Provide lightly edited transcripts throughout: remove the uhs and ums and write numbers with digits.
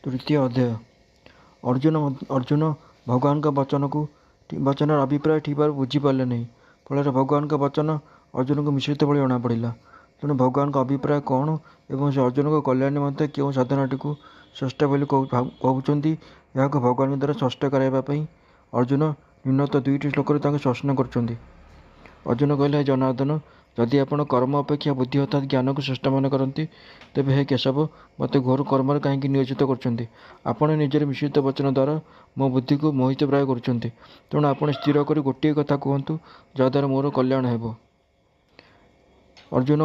ତୃତୀୟ ଅଧ୍ୟାୟ। ଅର୍ଜୁନ ଭଗବାନଙ୍କ ବଚନର ଅଭିପ୍ରାୟ ଠିକ୍ ଭାବରେ ବୁଝିପାରିଲେ ନାହିଁ। ଫଳରେ ଭଗବାନଙ୍କ ବଚନ ଅର୍ଜୁନଙ୍କୁ ମିଶ୍ରିତ ଭଳି ଜଣାପଡ଼ିଲା। ତେଣୁ ଭଗବାନଙ୍କ ଅଭିପ୍ରାୟ କ'ଣ ଏବଂ ସେ ଅର୍ଜୁନଙ୍କ କଲ୍ୟାଣ ନିମନ୍ତେ କେଉଁ ସାଧନାଟିକୁ ଶ୍ରେଷ୍ଠ ବୋଲି କହୁଛନ୍ତି, ଏହାକୁ ଭଗବାନଙ୍କ ଦ୍ୱାରା ସ୍ପଷ୍ଟ କରାଇବା ପାଇଁ ଅର୍ଜୁନ ନ୍ୟୁନତଃ 2ଟି ଶ୍ଲୋକରେ ତାଙ୍କୁ ପ୍ରଶ୍ନ କରୁଛନ୍ତି। ଅର୍ଜୁନ କହିଲେ, ହେ ଜନାର୍ଦ୍ଦନ, ଯଦି ଆପଣ କର୍ମ ଅପେକ୍ଷା ବୁଦ୍ଧି ଅର୍ଥାତ୍ ଜ୍ଞାନକୁ ଶ୍ରେଷ୍ଠ ମନେ କରନ୍ତି, ତେବେ ହେ କେଶବ, ମୋତେ ଘୋର କର୍ମରେ କାହିଁକି ନିୟୋଜିତ କରୁଛନ୍ତି? ଆପଣ ନିଜର ମିଶ୍ରିତ ବଚନ ଦ୍ୱାରା ମୋ ବୁଦ୍ଧିକୁ ମୋହିତ ପ୍ରାୟ କରୁଛନ୍ତି। ତେଣୁ ଆପଣ ସ୍ଥିର କରି ଗୋଟିଏ କଥା କୁହନ୍ତୁ, ଯାହାଦ୍ୱାରା ମୋର କଲ୍ୟାଣ ହେବ। ଅର୍ଜୁନ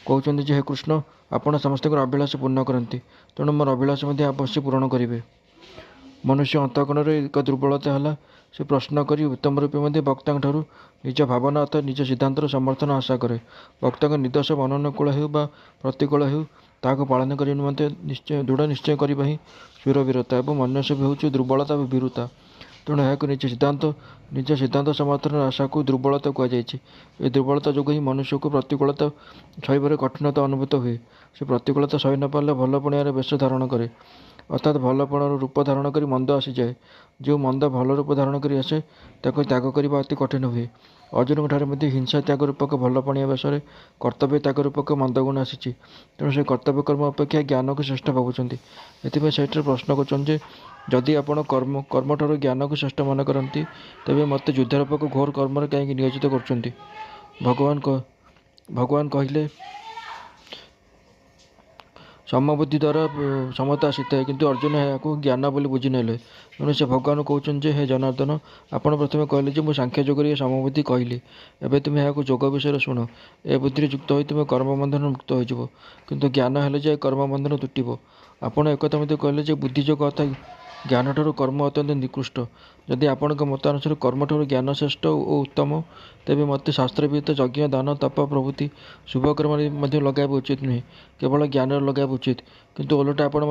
କହୁଛନ୍ତି ଯେ, ହେ କୃଷ୍ଣ, ଆପଣ ସମସ୍ତଙ୍କର ଅଭିଳାଷ ପୂର୍ଣ୍ଣ କରନ୍ତି, ତେଣୁ ମୋର ଅଭିଳାଷ ମଧ୍ୟ ଅବଶ୍ୟ ପୂରଣ କରିବେ। ମନୁଷ୍ୟ ଅନ୍ତଃକରଣର ଏକ ଦୁର୍ବଳତା ହେଲା, ସେ ପ୍ରଶ୍ନ କରି ଉତ୍ତମ ରୂପେ ମଧ୍ୟ ବକ୍ତାଙ୍କଠାରୁ ନିଜ ଭାବନା ଅର୍ଥାତ୍ ନିଜ ସିଦ୍ଧାନ୍ତର ସମର୍ଥନ ଆଶା କରେ। ବକ୍ତାଙ୍କ ନିର୍ଦ୍ଦେଶ ଅନୁକୂଳ ହେଉ ବା ପ୍ରତିକୂଳ ହେଉ, ତାହାକୁ ପାଳନ କରିବା ନିମନ୍ତେ ଦୃଢ଼ ନିଶ୍ଚୟ କରିବା ହିଁ ଶୂରବୀରତା ଏବଂ ଅନ୍ୟସବୁ ହେଉଛି ଦୁର୍ବଳତା ବା ଭୀରୁତା। ତେଣୁ ଏହାକୁ ନିଜ ସିଦ୍ଧାନ୍ତ ସମର୍ଥନର ଆଶାକୁ ଦୁର୍ବଳତା କୁହାଯାଇଛି। ଏହି ଦୁର୍ବଳତା ଯୋଗୁଁ ହିଁ ମନୁଷ୍ୟକୁ ପ୍ରତିକୂଳତା ସହିବାରେ କଠିନତା ଅନୁଭୂତ ହୁଏ। ସେ ପ୍ରତିକୂଳତା ସହି ନ ପାରିଲେ ଭଲପଣିଆର ବେଶ ଧାରଣ କରେ, ଅର୍ଥାତ୍ ଭଲପଣର ରୂପ ଧାରଣ କରି ମନ୍ଦ ଆସିଯାଏ। ଯେଉଁ ମନ୍ଦ ଭଲ ରୂପ ଧାରଣ କରି ଆସେ, ତାକୁ ତ୍ୟାଗ କରିବା ଅତି କଠିନ ହୁଏ। ଅର୍ଜୁନଙ୍କ ଠାରେ ମଧ୍ୟ ହିଂସା ତ୍ୟାଗ ରୂପକ ଭଲପଣିଆ ବେଶରେ କର୍ତ୍ତବ୍ୟ ତ୍ୟାଗ ରୂପକ ମନ୍ଦଗୁଣ ଆସିଛି। ତେଣୁ ସେ କର୍ତ୍ତବ୍ୟ କର୍ମ ଅପେକ୍ଷା ଜ୍ଞାନକୁ ଶ୍ରେଷ୍ଠ ଭାବୁଛନ୍ତି। ଏଥିପାଇଁ ସେଠାରେ ପ୍ରଶ୍ନ କରୁଛନ୍ତି ଯେ, ଯଦି ଆପଣ କର୍ମଠାରୁ ଜ୍ଞାନକୁ ଶ୍ରେଷ୍ଠ ମନେ କରନ୍ତି, ତେବେ ମୋତେ ଯୁଦ୍ଧ ରୂପକ ଘୋର କର୍ମରେ କାହିଁକି ନିୟୋଜିତ କରୁଛନ୍ତି? ଭଗବାନ କହିଲେ, ସମବୁଦ୍ଧି ଦ୍ୱାରା ସମତା ଆସିଥାଏ, କିନ୍ତୁ ଅର୍ଜୁନ ଏହାକୁ ଜ୍ଞାନ ବୋଲି ବୁଝିନେଲେ। ତେଣୁ ସେ ଭଗବାନଙ୍କୁ କହୁଛନ୍ତି ଯେ, ହେ ଜନାର୍ଦ୍ଦନ, ଆପଣ ପ୍ରଥମେ କହିଲେ ଯେ ମୁଁ ସାଂଖ୍ୟଯୋଗରେ ଏ ସମବୁଦ୍ଧି କହିଲି। ଏବେ ତୁମେ ଏହାକୁ ଯୋଗ ବିଷୟରେ ଶୁଣ। ଏ ବୁଦ୍ଧିରେ ଯୁକ୍ତ ହୋଇ ତୁମେ କର୍ମବନ୍ଧନରୁ ମୁକ୍ତ ହୋଇଯିବ, କିନ୍ତୁ ଜ୍ଞାନ ହେଲେ ଯେ କର୍ମବନ୍ଧନ ତୁଟିବ। ଆପଣ ଏକଥା ମଧ୍ୟ କହିଲେ ଯେ ବୁଦ୍ଧିଯୋଗ ଅର୍ଥାତ୍ ଜ୍ଞାନଠାରୁ କର୍ମ ଅତ୍ୟନ୍ତ ନିକୃଷ୍ଟ। ଯଦି ଆପଣଙ୍କ ମତାନୁସାରେ କର୍ମଠାରୁ ଜ୍ଞାନ ଶ୍ରେଷ୍ଠ ଓ ଉତ୍ତମ, ତେବେ ମୋତେ ଶାସ୍ତ୍ର ବିହିତ ଯଜ୍ଞ, ଦାନ, ତପ ପ୍ରଭୃତି ଶୁଭକର୍ମରେ ମଧ୍ୟ ଲଗାଇବା ଉଚିତ ନୁହେଁ, କେବଳ ଜ୍ଞାନରେ ଲଗାଇବା ଉଚିତ। କିନ୍ତୁ ଓଲଟା ଆପଣ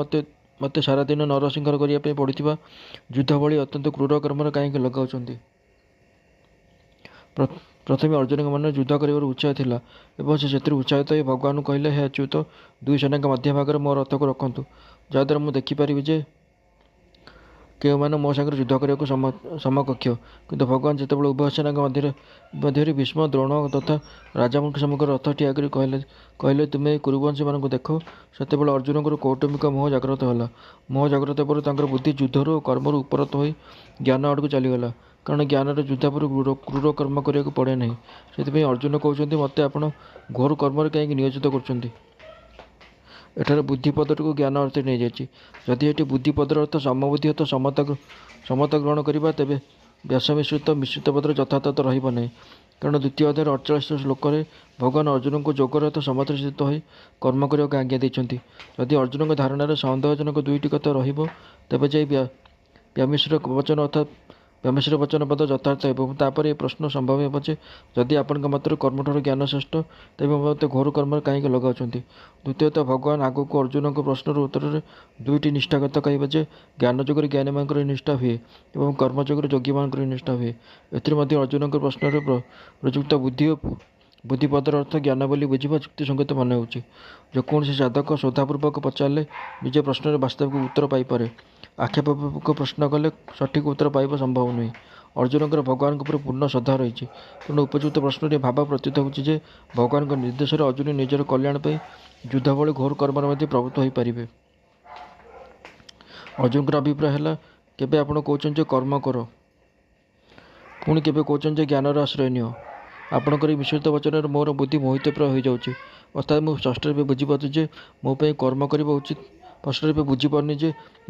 ମୋତେ ସାରାଦିନ ନରସଂହାର କରିବା ପାଇଁ ପଡ଼ୁଥିବା ଯୁଦ୍ଧ ଭଳି ଅତ୍ୟନ୍ତ କ୍ରୂର କର୍ମରେ କାହିଁକି ଲଗାଉଛନ୍ତି? ପ୍ରଥମେ ଅର୍ଜୁନଙ୍କ ମନରେ ଯୁଦ୍ଧ କରିବାର ଉତ୍ସାହ ଥିଲା ଏବଂ ସେ ସେଥିରେ ଉତ୍ସାହିତ ହୋଇ ଭଗବାନଙ୍କୁ କହିଲେ, ହେ ଅଚ୍ୟୁତ, ଦୁଇ ସେନାଙ୍କ ମଧ୍ୟଭାଗରେ ମୋ ରଥକୁ ରଖନ୍ତୁ, ଯାହାଦ୍ୱାରା ମୁଁ ଦେଖିପାରିବି ଯେ କେଉଁମାନେ ମୋ ସାଙ୍ଗରେ ଯୁଦ୍ଧ କରିବାକୁ ସମକକ୍ଷ। କିନ୍ତୁ ଭଗବାନ ଯେତେବେଳେ ଉଭୟ ସେନାଙ୍କ ମଧ୍ୟରେ ଭୀଷ୍ମ, ଦ୍ରୋଣ ତଥା ରାଜାମାନଙ୍କ ସମ୍ମୁଖରେ ରଥ ଠିଆ କରି କହିଲେ, ତୁମେ କୁରୁବଂଶୀମାନଙ୍କୁ ଦେଖ, ସେତେବେଳେ ଅର୍ଜୁନଙ୍କର କୌଟୁମ୍ବିକ ମୋହ ଜାଗ୍ରତ ହେଲା। ମୋହ ଜାଗ୍ରତ ପରେ ତାଙ୍କର ବୁଦ୍ଧି ଯୁଦ୍ଧରୁ ଓ କର୍ମରୁ ଉପରତ ହୋଇ ଜ୍ଞାନ ଆଡ଼କୁ ଚାଲିଗଲା, କାରଣ ଜ୍ଞାନରେ ଯୁଦ୍ଧ ପରେ କ୍ରୂର କର୍ମ କରିବାକୁ ପଡ଼େ ନାହିଁ। ସେଥିପାଇଁ ଅର୍ଜୁନ କହୁଛନ୍ତି, ମୋତେ ଆପଣ ଘୋର କର୍ମରେ କାହିଁକି ନିୟୋଜିତ କରୁଛନ୍ତି? ଏଠାରେ ବୁଦ୍ଧି ପଦଟିକୁ ଜ୍ଞାନ ଅର୍ଥରେ ନିଆଯାଇଛି। ଯଦି ଏଠି ବୁଦ୍ଧି ପଦର ଅର୍ଥ ସମବୁଦ୍ଧି ଅର୍ଥ ସମତା ଗ୍ରହଣ କରିବା, ତେବେ ମିଶ୍ରିତ ପଦର ଯଥାର୍ଥତା ରହିବ ନାହିଁ। କାରଣ ଦ୍ୱିତୀୟ ଅଧ୍ୟାୟର 48 ଶ୍ଲୋକରେ ଭଗବାନ ଅର୍ଜୁନଙ୍କୁ ଯୋଗର ଅର୍ଥ ସମତାରେ ସ୍ଥିତ ହୋଇ କର୍ମ କରିବାକୁ ଆଜ୍ଞା ଦେଇଛନ୍ତି। ଯଦି ଅର୍ଜୁନଙ୍କ ଧାରଣାରେ ସନ୍ଦେହଜନକ ଦୁଇଟି କଥା ରହିବ, ତେବେ ଯାଇ ବ୍ୟାମିଶ୍ର ବଚନ ପଦ ଯଥାର୍ଥ ହେବ ଏବଂ ତାପରେ ଏ ପ୍ରଶ୍ନ ସମ୍ଭବ ହେବ ଯେ, ଯଦି ଆପଣଙ୍କ ମତରେ କର୍ମଠାରୁ ଜ୍ଞାନ ଶ୍ରେଷ୍ଠ, ତେବେ ମୋତେ ଘୋର କର୍ମରେ କାହିଁକି ଲଗାଉଛନ୍ତି? ଦ୍ୱିତୀୟତଃ ଭଗବାନ ଆଗକୁ ଅର୍ଜୁନଙ୍କ ପ୍ରଶ୍ନର ଉତ୍ତରରେ ଦୁଇଟି ନିଷ୍ଠା କଥା କହିବେ ଯେ, ଜ୍ଞାନ ଯୋଗରେ ଜ୍ଞାନୀମାନଙ୍କର ନିଷ୍ଠା ହୁଏ ଏବଂ କର୍ମ ଯୋଗରେ ଯୋଗୀମାନଙ୍କର ନିଷ୍ଠା ହୁଏ। ଏଥିରେ ମଧ୍ୟ ଅର୍ଜୁନଙ୍କ ପ୍ରଶ୍ନରେ ପ୍ରଯୁକ୍ତ ବୁଦ୍ଧି ପଦର ଅର୍ଥ ଜ୍ଞାନ ବୋଲି ବୁଝିବା ଯୁକ୍ତିସଙ୍ଗତ ମନେ ହେଉଛି। ଯେକୌଣସି ସାଧକ ଶ୍ରଦ୍ଧାପୂର୍ବକ ପଚାରିଲେ ନିଜ ପ୍ରଶ୍ନରେ ବାସ୍ତବିକ ଉତ୍ତର ପାଇପାରେ। ଆକ୍ଷେପପୂର୍ବକ ପ୍ରଶ୍ନ କଲେ ସଠିକ୍ ଉତ୍ତର ପାଇବା ସମ୍ଭବ ନୁହେଁ। ଅର୍ଜୁନଙ୍କର ଭଗବାନଙ୍କ ଉପରେ ପୂର୍ଣ୍ଣ ଶ୍ରଦ୍ଧା ରହିଛି। ତେଣୁ ଉପଯୁକ୍ତ ପ୍ରଶ୍ନରେ ଭାବ ପ୍ରତୀତ ହେଉଛି ଯେ, ଭଗବାନଙ୍କ ନିର୍ଦ୍ଦେଶରେ ଅର୍ଜୁନ ନିଜର କଲ୍ୟାଣ ପାଇଁ ଯୁଦ୍ଧ ଭଳି ଘୋର କର୍ମରେ ମଧ୍ୟ ପ୍ରବୃତ୍ତ ହୋଇପାରିବେ। ଅର୍ଜୁନଙ୍କର ଅଭିପ୍ରାୟ ହେଲା, କେବେ ଆପଣ କହୁଛନ୍ତି ଯେ କର୍ମ କର, ପୁଣି କେବେ କହୁଛନ୍ତି ଯେ ଜ୍ଞାନର ଆଶ୍ରୟ ନିଅ। ଆପଣଙ୍କର ଏହି ମିଶ୍ରିତ ବଚନରେ ମୋର ବୁଦ୍ଧି ମୋହିତପ୍ରାୟ ହୋଇଯାଉଛି। ଅର୍ଥାତ୍ ମୁଁ ସ୍ପଷ୍ଟ ରୂପେ ବୁଝିପାରୁନି ଯେ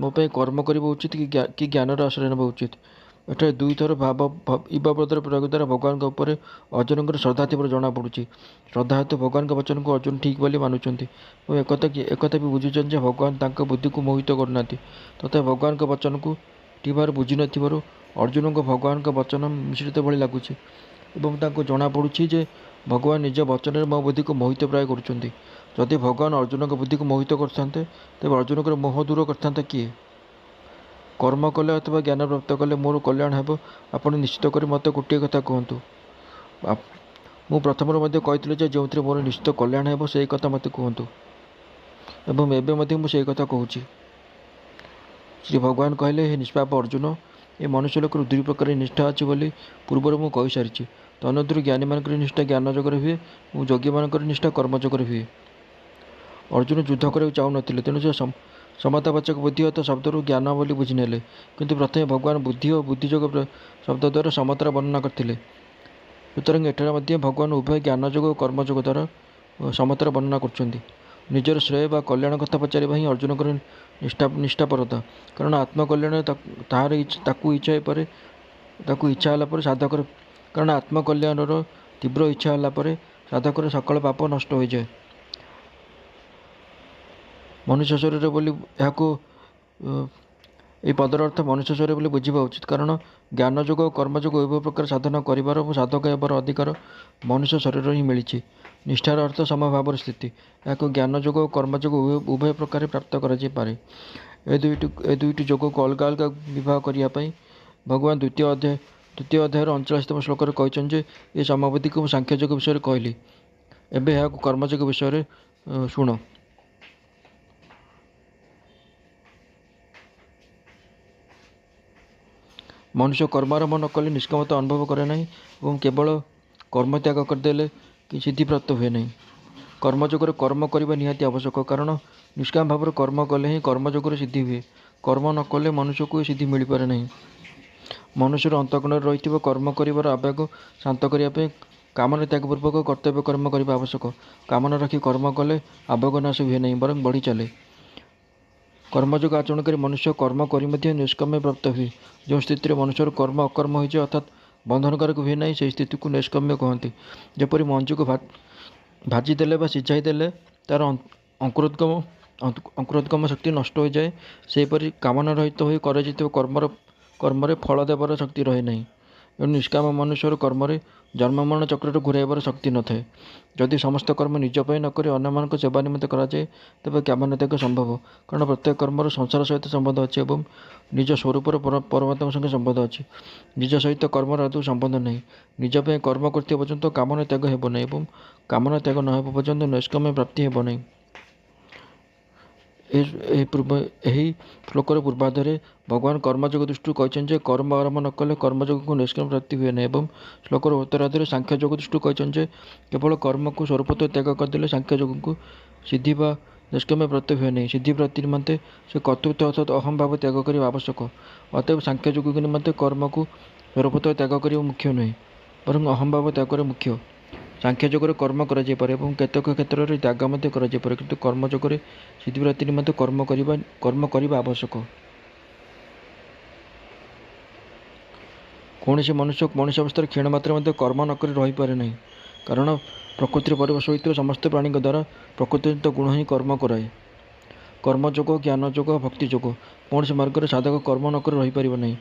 ମୋ ପାଇଁ କର୍ମ କରିବା ଉଚିତ କି ଜ୍ଞାନର ଆଶ୍ରୟ ନେବା ଉଚିତ। ଏଠାରେ ଦୁଇଥର ଇବ ପଦର ପ୍ରୟୋଗ ଦ୍ୱାରା ଭଗବାନଙ୍କ ଉପରେ ଅର୍ଜୁନଙ୍କର ଶ୍ରଦ୍ଧା ଥିବାର ଜଣାପଡ଼ୁଛି। ଶ୍ରଦ୍ଧା ହେତୁ ଭଗବାନଙ୍କ ବଚନକୁ ଅର୍ଜୁନ ଠିକ୍ ବୋଲି ମାନୁଛନ୍ତି ଏବଂ ଏକଥା ବି ବୁଝୁଛନ୍ତି ଯେ ଭଗବାନ ତାଙ୍କ ବୁଦ୍ଧିକୁ ମୋହିତ କରୁନାହାନ୍ତି। ତଥାପି ଭଗବାନଙ୍କ ବଚନକୁ ଠିକ୍ ଭାବରେ ବୁଝି ନ ଥିବାରୁ ଅର୍ଜୁନଙ୍କୁ ଭଗବାନଙ୍କ ବଚନ ମିଶ୍ରିତ ଭଳି ଲାଗୁଛି ଏବଂ ତାଙ୍କୁ ଜଣାପଡ଼ୁଛି ଯେ ଭଗବାନ ନିଜ ବଚନରେ ମୋ ବୁଦ୍ଧିକୁ ମୋହିତ ପ୍ରାୟ କରୁଛନ୍ତି। ଯଦି ଭଗବାନ ଅର୍ଜୁନଙ୍କ ବୁଦ୍ଧିକୁ ମୋହିତ କରିଥାନ୍ତେ, ତେବେ ଅର୍ଜୁନଙ୍କର ମୋହ ଦୂର କରିଥାନ୍ତା କିଏ? କର୍ମ କଲେ ଅଥବା ଜ୍ଞାନ ପ୍ରାପ୍ତ କଲେ ମୋର କଲ୍ୟାଣ ହେବ, ଆପଣ ନିଶ୍ଚିତ କରି ମୋତେ ଗୋଟିଏ କଥା କୁହନ୍ତୁ। ମୁଁ ପ୍ରଥମରୁ ମଧ୍ୟ କହିଥିଲି ଯେ ଯେଉଁଥିରେ ମୋର ନିଶ୍ଚିତ କଲ୍ୟାଣ ହେବ, ସେହି କଥା ମୋତେ କୁହନ୍ତୁ ଏବଂ ଏବେ ମଧ୍ୟ ମୁଁ ସେହି କଥା କହୁଛି। ଶ୍ରୀ ଭଗବାନ କହିଲେ, ହେ ନିଷ୍ପାପ ଅର୍ଜୁନ, ଏ ମନୁଷ୍ୟ ଲୋକର ଦୁଇ ପ୍ରକାର ନିଷ୍ଠା ଅଛି ବୋଲି ପୂର୍ବରୁ ମୁଁ କହିସାରିଛି। ତନ୍ମଧ୍ୟରୁ ଜ୍ଞାନୀମାନଙ୍କର ନିଷ୍ଠା ଜ୍ଞାନ ଯୋଗରେ ହୁଏ ଏବଂ ଯୋଗୀମାନଙ୍କର ନିଷ୍ଠା କର୍ମଯୋଗରେ ହୁଏ। ଅର୍ଜୁନ ଯୁଦ୍ଧ କରିବାକୁ ଚାହୁଁନଥିଲେ, ତେଣୁ ସେ ସମତାବାଚକ ବୁଦ୍ଧିଗତ ଶବ୍ଦରୁ ଜ୍ଞାନ ବୋଲି ବୁଝିନେଲେ। କିନ୍ତୁ ପ୍ରଥମେ ଭଗବାନ ବୁଦ୍ଧି ଓ ବୁଦ୍ଧିଯୋଗ ଶବ୍ଦ ଦ୍ୱାରା ସମତାର ବର୍ଣ୍ଣନା କରିଥିଲେ। ସୁତରାଂ ଏଠାରେ ମଧ୍ୟ ଭଗବାନ ଉଭୟ ଜ୍ଞାନଯୋଗ ଓ କର୍ମଯୋଗ ଦ୍ୱାରା ସମତାର ବର୍ଣ୍ଣନା କରୁଛନ୍ତି। ନିଜର ଶ୍ରେୟ ବା କଲ୍ୟାଣ କଥା ପଚାରିବା ହିଁ ଅର୍ଜୁନଙ୍କର ନିଷ୍ଠାପରତା। କାରଣ ଆତ୍ମକଲ୍ୟାଣରେ ତାକୁ ଇଚ୍ଛା ହେଲା ପରେ ସାଧକର କାରଣ ଆତ୍ମକଲ୍ୟାଣର ତୀବ୍ର ଇଚ୍ଛା ହେଲା ପରେ ସାଧକର ସକଳ ପାପ ନଷ୍ଟ ହୋଇଯାଏ। ମନୁଷ୍ୟ ଶରୀର ବୋଲି ଏହି ପଦର ଅର୍ଥ ମନୁଷ୍ୟ ଶରୀର ବୋଲି ବୁଝିବା ଉଚିତ। କାରଣ ଜ୍ଞାନଯୋଗ ଓ କର୍ମଯୋଗ ଉଭୟ ପ୍ରକାର ସାଧନା କରିବାର ଓ ସାଧକ ହେବାର ଅଧିକାର ମନୁଷ୍ୟ ଶରୀରରେ ହିଁ ମିଳିଛି। ନିଷ୍ଠାର ଅର୍ଥ ସମଭାବର ସ୍ଥିତି। ଏହାକୁ ଜ୍ଞାନଯୋଗ ଓ କର୍ମଯୋଗ ଉଭୟ ପ୍ରକାରେ ପ୍ରାପ୍ତ କରାଯାଇପାରେ। ଏ ଦୁଇଟି ଯୋଗକୁ ଅଲଗା ଅଲଗା ବିବାହ କରିବା ପାଇଁ ଭଗବାନ ଦ୍ୱିତୀୟ ଅଧ୍ୟାୟର 39ତମ ଶ୍ଲୋକରେ କହିଛନ୍ତି ଯେ, ଏ ସମବୁଦ୍ଧିକୁ ମୁଁ ସାଂଖ୍ୟଯୋଗ ବିଷୟରେ କହିଲି। ଏବେ ଏହାକୁ କର୍ମଯୋଗ ବିଷୟରେ ଶୁଣ। ମନୁଷ୍ୟ କର୍ମ ଆରମ୍ଭ ନ କଲେ ନିଷ୍କାମତା ଅନୁଭବ କରେ ନାହିଁ ଏବଂ କେବଳ କର୍ମ ତ୍ୟାଗ କରିଦେଲେ କି ସିଦ୍ଧି ପ୍ରାପ୍ତ ହୁଏ ନାହିଁ। କର୍ମଯୋଗରେ କର୍ମ କରିବା ନିହାତି ଆବଶ୍ୟକ, କାରଣ ନିଷ୍କାମ ଭାବରେ କର୍ମ କଲେ ହିଁ କର୍ମଯୋଗରେ ସିଦ୍ଧି ହୁଏ। କର୍ମ ନ କଲେ ମନୁଷ୍ୟକୁ ଏ ସିଦ୍ଧି ମିଳିପାରେ ନାହିଁ। ମନୁଷ୍ୟର ଅନ୍ତଃକରଣରେ ରହିଥିବା କର୍ମ କରିବାର ଆବେଗ ଶାନ୍ତ କରିବା ପାଇଁ କାମନା ତ୍ୟାଗପୂର୍ବକ କର୍ତ୍ତବ୍ୟ କର୍ମ କରିବା ଆବଶ୍ୟକ। କାମନା ରଖି କର୍ମ କଲେ ଆବେଗ ନାଶ ହୁଏ ନାହିଁ, ବରଂ ବଢ଼ି ଚାଲେ। କର୍ମଯୋଗ ଆଚରଣକାରୀ ମନୁଷ୍ୟ କର୍ମ କରି ମଧ୍ୟ ନୈଷ୍କମ୍ୟ ପ୍ରାପ୍ତ ହୁଏ। ଯେଉଁ ସ୍ଥିତିରେ ମନୁଷ୍ୟର କର୍ମ ଅକର୍ମ ହୋଇଯାଏ ଅର୍ଥାତ୍ ବନ୍ଧନକାରକ ହୁଏ ନାହିଁ, ସେହି ସ୍ଥିତିକୁ ନୈଷ୍କମ୍ୟ କହନ୍ତି। ଯେପରି ମଞ୍ଜୁକୁ ଭାଜି ଦେଲେ ବା ସିଝାଇ ଦେଲେ ତା'ର ଅଙ୍କୁରୋଦ୍ଗମ ଶକ୍ତି ନଷ୍ଟ ହୋଇଯାଏ, ସେହିପରି କାମନା ରହିତ ହୋଇ କରାଯାଇଥିବା କର୍ମରେ ଫଳ ଦେବାର ଶକ୍ତି ରହେ ନାହିଁ। ଏଣୁ ନିଷ୍କାମ ମନୁଷ୍ୟର କର୍ମରେ ଜନ୍ମମରଣ ଚକ୍ରରେ ଘୂରାଇବାର ଶକ୍ତି ନଥାଏ। ଯଦି ସମସ୍ତ କର୍ମ ନିଜ ପାଇଁ ନ କରି ଅନ୍ୟମାନଙ୍କ ସେବା ନିମନ୍ତେ କରାଯାଏ, ତେବେ କାମନା ତ୍ୟାଗ ସମ୍ଭବ। କାରଣ ପ୍ରତ୍ୟେକ କର୍ମର ସଂସାର ସହିତ ସମ୍ବନ୍ଧ ଅଛି ଏବଂ ନିଜ ସ୍ୱରୂପର ପରମାତ୍ମା ସଙ୍ଗେ ସମ୍ବନ୍ଧ ଅଛି। ନିଜ ସହିତ କର୍ମର ଆଦୌ ସମ୍ବନ୍ଧ ନାହିଁ। ନିଜ ପାଇଁ କର୍ମ କରୁଥିବା ପର୍ଯ୍ୟନ୍ତ କାମନା ତ୍ୟାଗ ହେବ ନାହିଁ ଏବଂ କାମନା ତ୍ୟାଗ ନ ହେବା ପର୍ଯ୍ୟନ୍ତ ନୈଷ୍କମ୍ୟ ପ୍ରାପ୍ତି ହେବ ନାହିଁ। ଏହି ଶ୍ଲୋକର ପୂର୍ବାର୍ଦ୍ଧରେ ଭଗବାନ କର୍ମଯୋଗ ଦୃଷ୍ଟିରୁ କହିଛନ୍ତି ଯେ, କର୍ମ ଆରମ୍ଭ ନ କଲେ କର୍ମଯୋଗକୁ ନିଷ୍କାମ ପ୍ରାପ୍ତି ହୁଏ ନାହିଁ ଏବଂ ଶ୍ଲୋକର ଉତ୍ତରାର୍ଦ୍ଧରେ ସାଂଖ୍ୟଯୋଗ ଦୃଷ୍ଟିରୁ କହିଛନ୍ତି ଯେ, କେବଳ କର୍ମକୁ ସ୍ୱରୂପତଃ ତ୍ୟାଗ କରିଦେଲେ ସାଂଖ୍ୟଯୋଗକୁ ସିଦ୍ଧି ବା ନିଷ୍କାମ୍ୟ ପ୍ରାପ୍ତି ହୁଏ ନାହିଁ। ସିଦ୍ଧି ପ୍ରାପ୍ତି ନିମନ୍ତେ ସେ କର୍ତ୍ତୃତ୍ୱ ଅର୍ଥାତ୍ ଅହଂ ଭାବ ତ୍ୟାଗ କରିବା ଆବଶ୍ୟକ। ଅତଏବ ସାଂଖ୍ୟଯୋଗୀଙ୍କ ନିମନ୍ତେ କର୍ମକୁ ସ୍ୱରୂପତଃ ତ୍ୟାଗ କରିବା ମୁଖ୍ୟ ନୁହେଁ, ବରଂ ଅହଂ ଭାବ ତ୍ୟାଗରେ ମୁଖ୍ୟ। ସାଂଖ୍ୟଯୋଗରେ କର୍ମ କରାଯାଇପାରେ ଏବଂ କେତେକ କ୍ଷେତ୍ରରେ ତ୍ୟାଗ ମଧ୍ୟ କରାଯାଇପାରେ, କିନ୍ତୁ କର୍ମଯୋଗରେ ସିଦ୍ଧିପ୍ରାପ୍ତି ନିମନ୍ତେ କର୍ମ କରିବା ଆବଶ୍ୟକ। କୌଣସି ମନୁଷ୍ୟ କୌଣସି ଅବସ୍ଥାରେ କ୍ଷୀଣମାତ୍ର ମଧ୍ୟ କର୍ମ ନ କରି ରହିପାରେ ନାହିଁ। କାରଣ ପ୍ରକୃତିରେ ପରିବେଶ ହୋଇଥିବା ସମସ୍ତ ପ୍ରାଣୀଙ୍କ ଦ୍ୱାରା ପ୍ରକୃତିଜନିତ ଗୁଣ ହିଁ କର୍ମ କରାଏ। କର୍ମଯୋଗ, ଜ୍ଞାନଯୋଗ, ଭକ୍ତିଯୋଗ। କୌଣସି ମାର୍ଗରେ ସାଧକ କର୍ମ ନ କରି ରହିପାରିବ ନାହିଁ।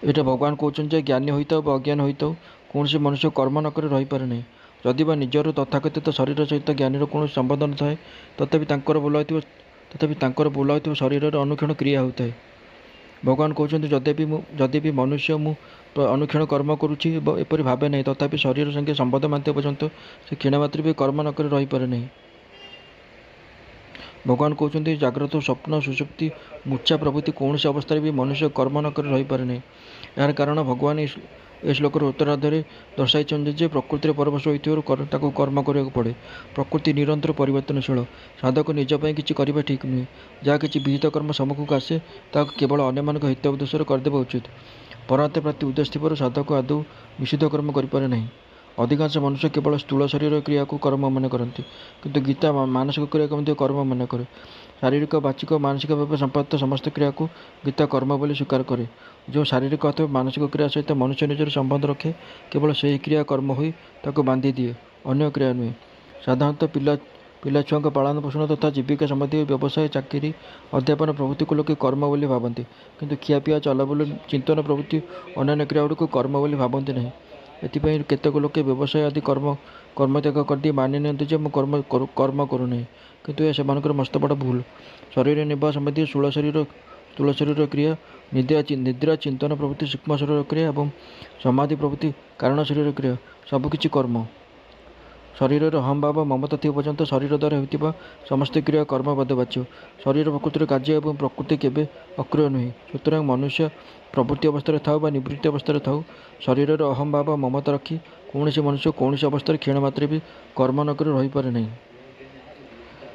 ଏଇଟା ଭଗବାନ କହୁଛନ୍ତି ଯେ, ଜ୍ଞାନୀ ହୋଇଥାଉ ବା ଅଜ୍ଞାନୀ ହୋଇଥାଉ, କୌଣସି ମନୁଷ୍ୟ କର୍ମ ନ କରି ରହିପାରେ ନାହିଁ। ଯଦି ବା ନିଜର ତଥାକଥିତ ଶରୀର ସହିତ ଜ୍ଞାନୀର କୌଣସି ସମ୍ବନ୍ଧ ନଥାଏ, ତଥାପି ତାଙ୍କର ବୋଲାଉଥିବା ଶରୀରରେ ଅନୁକ୍ଷଣ କ୍ରିୟା ହେଉଥାଏ। ଭଗବାନ କହୁଛନ୍ତି, ଯଦ୍ୟପି ମନୁଷ୍ୟ ମୁଁ ଅନୁକ୍ଷଣ କର୍ମ କରୁଛି ଏପରି ଭାବେ ନାହିଁ, ତଥାପି ଶରୀର ସଙ୍ଗେ ସମ୍ବନ୍ଧ ମାନିଥିବା ପର୍ଯ୍ୟନ୍ତ ସେ କ୍ଷୀଣମାତ୍ର ବି କର୍ମ ନ କରି ରହିପାରେ ନାହିଁ। ଭଗବାନ କହୁଛନ୍ତି, ଜାଗ୍ରତ, ସ୍ୱପ୍ନ, ସୁଷୁପ୍ତି, ମୂର୍ଚ୍ଛା ପ୍ରଭୃତି କୌଣସି ଅବସ୍ଥାରେ ବି ମନୁଷ୍ୟ କର୍ମ ନ କରି ରହିପାରେ ନାହିଁ। ଏହାର କାରଣ ଭଗବାନ ଏ ଶ୍ଲୋକର ଉତ୍ତରାର୍ଦ୍ଧରେ ଦର୍ଶାଇଛନ୍ତି ଯେ, ପ୍ରକୃତିରେ ପରିବେଶ ହୋଇଥିବାରୁ ତାକୁ କର୍ମ କରିବାକୁ ପଡ଼େ। ପ୍ରକୃତି ନିରନ୍ତର ପରିବର୍ତ୍ତନଶୀଳ। ସାଧକ ନିଜ ପାଇଁ କିଛି କରିବା ଠିକ୍ ନୁହେଁ। ଯାହା କିଛି ବିହିତ କର୍ମ ସମ୍ମୁଖକୁ ଆସେ, ତାହାକୁ କେବଳ ଅନ୍ୟମାନଙ୍କ ହିତ ଉଦ୍ଦେଶ୍ୟରେ କରିଦେବା ଉଚିତ। ପରମାର୍ଥ ପ୍ରାପ୍ତି ଉଦ୍ଦେଶ୍ୟ ଥିବାରୁ ସାଧକ ଆଦୌ ନିଷିଦ୍ଧ କର୍ମ କରିପାରେ ନାହିଁ। ଅଧିକାଂଶ ମନୁଷ୍ୟ କେବଳ ସ୍ଥୂଳ ଶରୀର କ୍ରିୟାକୁ କର୍ମ ମନେ କରନ୍ତି, କିନ୍ତୁ ଗୀତା ମାନସିକ କ୍ରିୟାକୁ ମଧ୍ୟ କର୍ମ ମନେ କରେ। ଶାରୀରିକ, ବାଚିକ ଓ ମାନସିକ ଭାବେ ସମ୍ପାଦିତ ସମସ୍ତ କ୍ରିୟାକୁ ଗୀତା କର୍ମ ବୋଲି ସ୍ୱୀକାର କରେ। ଯେଉଁ ଶାରୀରିକ ଅଥବା ମାନସିକ କ୍ରିୟା ସହିତ ମନୁଷ୍ୟ ନିଜର ସମ୍ବନ୍ଧ ରଖେ, କେବଳ ସେହି କ୍ରିୟା କର୍ମ ହୋଇ ତାକୁ ବାନ୍ଧି ଦିଏ, ଅନ୍ୟ କ୍ରିୟା ନୁହେଁ। ସାଧାରଣତଃ ପିଲାଛୁଆଙ୍କ ପାଳନ ପୋଷଣ ତଥା ଜୀବିକା ସମ୍ବନ୍ଧୀୟ ବ୍ୟବସାୟ, ଚାକିରି, ଅଧ୍ୟାପନ ପ୍ରଭୃତିକୁ ଲୋକେ କର୍ମ ବୋଲି ଭାବନ୍ତି, କିନ୍ତୁ ଖିଆପିଆ, ଚଲାବୁଲା, ଚିନ୍ତନ ପ୍ରଭୃତି ଅନ୍ୟାନ୍ୟ କ୍ରିୟାଗୁଡ଼ିକୁ କର୍ମ ବୋଲି ଭାବନ୍ତି ନାହିଁ। ଏଥିପାଇଁ କେତେକ ଲୋକେ ବ୍ୟବସାୟ ଆଦି କର୍ମତ୍ୟାଗ କରିଦେଇ ମାନି ନିଅନ୍ତି ଯେ, ମୁଁ କର୍ମ କରୁନାହିଁ, କିନ୍ତୁ ଏହା ସେମାନଙ୍କର ମସ୍ତ ବଡ଼ ଭୁଲ। ଶରୀର ନିର୍ବାହ ସମ୍ବନ୍ଧୀୟ ସ୍ଥୂଳ ଶରୀର କ୍ରିୟା, ନିଦ୍ରା, ଚିନ୍ତନ ପ୍ରଭୃତି ସୂକ୍ଷ୍ମ ଶରୀର କ୍ରିୟା ଏବଂ ସମାଧି ପ୍ରଭୃତି କାରଣ ଶରୀର କ୍ରିୟା ସବୁକିଛି କର୍ମ। ଶରୀରରେ ଅହଂ ଭାବ ମମତା ଥିବା ପର୍ଯ୍ୟନ୍ତ ଶରୀର ଦ୍ୱାରା ହେଉଥିବା ସମସ୍ତ କ୍ରିୟା କର୍ମ ବଦ୍ଧବାଚ୍ୟ। ଶରୀର ପ୍ରକୃତିର କାର୍ଯ୍ୟ ଏବଂ ପ୍ରକୃତି କେବେ ଅକ୍ରିୟ ନୁହେଁ। ସୁତରାଂ ମନୁଷ୍ୟ ପ୍ରବୃତ୍ତି ଅବସ୍ଥାରେ ଥାଉ ବା ନିବୃତ୍ତି ଅବସ୍ଥାରେ ଥାଉ, ଶରୀରରେ ଅହଂ ଭାବ ମମତା ରଖି କୌଣସି ମନୁଷ୍ୟ କୌଣସି ଅବସ୍ଥାରେ କ୍ଷୀଣ ମାତ୍ରେ ବି କର୍ମ ନ କରି ରହିପାରେ ନାହିଁ।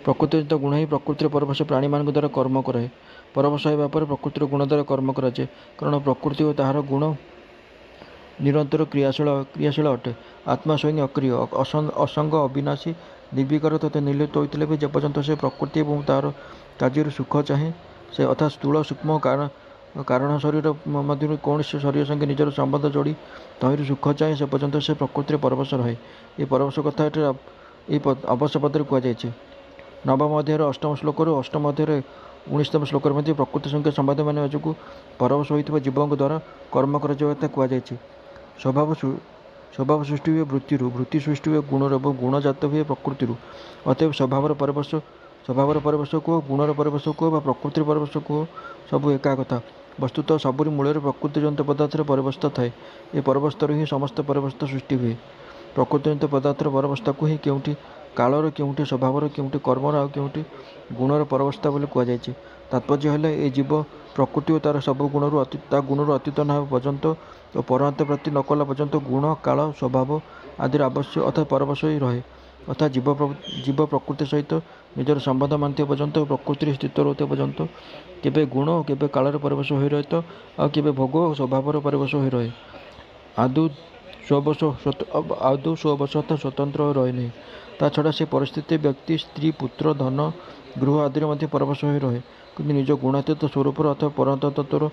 ପ୍ରକୃତିଜନିତ ଗୁଣ ହିଁ ପ୍ରକୃତିର ପରବଶ ପ୍ରାଣୀମାନଙ୍କ ଦ୍ୱାରା କର୍ମ କରାଏ। ପରବଶ ହେବା ପରେ ପ୍ରକୃତିର ଗୁଣ ଦ୍ୱାରା କର୍ମ କରାଯାଏ, କାରଣ ପ୍ରକୃତି ଓ ତାହାର ଗୁଣ ନିରନ୍ତର କ୍ରିୟାଶୀଳ ଅଟେ। ଆତ୍ମା ସ୍ୱୟଂ ଅକ୍ରିୟ, ଅସଙ୍ଗ, ଅବିନାଶୀ, ନିର୍ବିକାର ତଥା ନିର୍ଲିପ୍ତ ହୋଇଥିଲେ ବି ଯେପର୍ଯ୍ୟନ୍ତ ସେ ପ୍ରକୃତି ଏବଂ ତାହାର କାର୍ଯ୍ୟରୁ ସୁଖ ଚାହେଁ, ସେ ଅର୍ଥାତ୍ ସ୍ଥୂଳ ସୂକ୍ଷ୍ମ କାରଣ ଶରୀର ମଧ୍ୟରୁ କୌଣସି ଶରୀର ସଙ୍ଗେ ନିଜର ସମ୍ବନ୍ଧ ଯୋଡ଼ି ତହିଁରୁ ସୁଖ ଚାହେଁ, ସେ ପର୍ଯ୍ୟନ୍ତ ସେ ପ୍ରକୃତିରେ ପରବଶ ରହେ। ଏହି ପରବଶ କଥା ଏଠାରେ ଏହି ଅବଶ୍ୟ ପଦରେ କୁହାଯାଇଛି। ନବମ ଅଧ୍ୟାୟର ଅଷ୍ଟମ ଶ୍ଲୋକରୁ ଅଷ୍ଟମ ଅଧ୍ୟାୟର 19ତମ ଶ୍ଲୋକରେ ମଧ୍ୟ ପ୍ରକୃତି ସଙ୍ଗେ ସମ୍ବନ୍ଧ ମାନିବା ଯୋଗୁଁ ପରବଶ ହୋଇଥିବା ଜୀବଙ୍କ ଦ୍ୱାରା କର୍ମ କରାଯିବା କଥା କୁହାଯାଇଛି। ସ୍ୱଭାବ ସୃଷ୍ଟି ହୁଏ ବୃତ୍ତିରୁ, ବୃତ୍ତି ସୃଷ୍ଟି ହୁଏ ଗୁଣରୁ ଏବଂ ଗୁଣ ଜାତ ହୁଏ ପ୍ରକୃତିରୁ। ଅତଏବ ସ୍ୱଭାବର ପରିବେଶ କୁହ, ଗୁଣର ପରିବେଶ କୁହ ବା ପ୍ରକୃତିର ପରିବେଶ କୁହ, ସବୁ ଏକା କଥା। ବସ୍ତୁତଃ ସବୁରି ମୂଳରେ ପ୍ରକୃତିଜନିତ ପଦାର୍ଥର ପରିବସ୍ଥା ଥାଏ। ଏ ପରିବସ୍ଥାରୁ ହିଁ ସମସ୍ତ ପରିବସ୍ଥା ସୃଷ୍ଟି ହୁଏ। ପ୍ରକୃତିଜନିତ ପଦାର୍ଥର ପରିବସ୍ଥାକୁ ହିଁ କେଉଁଠି କାଳର, କେଉଁଠି ସ୍ୱଭାବର, କେଉଁଠି କର୍ମର, ଆଉ କେଉଁଠି ଗୁଣର ପରିବସ୍ଥା ବୋଲି କୁହାଯାଇଛି। ତାତ୍ପର୍ଯ୍ୟ ହେଲା, ଏ ଜୀବ ପ୍ରକୃତି ଓ ତାର ସବୁ ଗୁଣରୁ ଅତୀତ ନ ହେବା ପର୍ଯ୍ୟନ୍ତ ଓ ପରମାର୍ଥ ପ୍ରାପ୍ତି ନ କଲା ପର୍ଯ୍ୟନ୍ତ ଗୁଣ, କାଳ, ସ୍ୱଭାବ ଆଦିର ଆବଶ୍ୟ ଅର୍ଥାତ୍ ପରବଶ ହୋଇ ରହେ। ଅର୍ଥାତ୍ ଜୀବ ପ୍ରକୃତି ସହିତ ନିଜର ସମ୍ବନ୍ଧ ମାନିଥିବା ପର୍ଯ୍ୟନ୍ତ ଓ ପ୍ରକୃତିରେ ସ୍ଥିତ ରହୁଥିବା ପର୍ଯ୍ୟନ୍ତ କେବେ ଗୁଣ ଓ କେବେ କାଳର ପରିବେଶ ହୋଇ ରହେ ତ ଆଉ କେବେ ଭୋଗ ଓ ସ୍ୱଭାବର ପରିବେଶ ହୋଇ ରହେ। ଆଦୌ ସ୍ୱବଶତଃ ସ୍ୱତନ୍ତ୍ର ହୋଇ ରହେ ନାହିଁ। ତା ଛଡ଼ା ସେ ପରିସ୍ଥିତି, ବ୍ୟକ୍ତି, ସ୍ତ୍ରୀ, ପୁତ୍ର, ଧନ, ଗୃହ ଆଦିରେ ମଧ୍ୟ ପରବଶ ହୋଇ ରହେ। କିନ୍ତୁ ନିଜ ଗୁଣାତୀତ ସ୍ୱରୂପର ଅଥବା ପରମାର୍ଥ ତତ୍ତ୍ୱର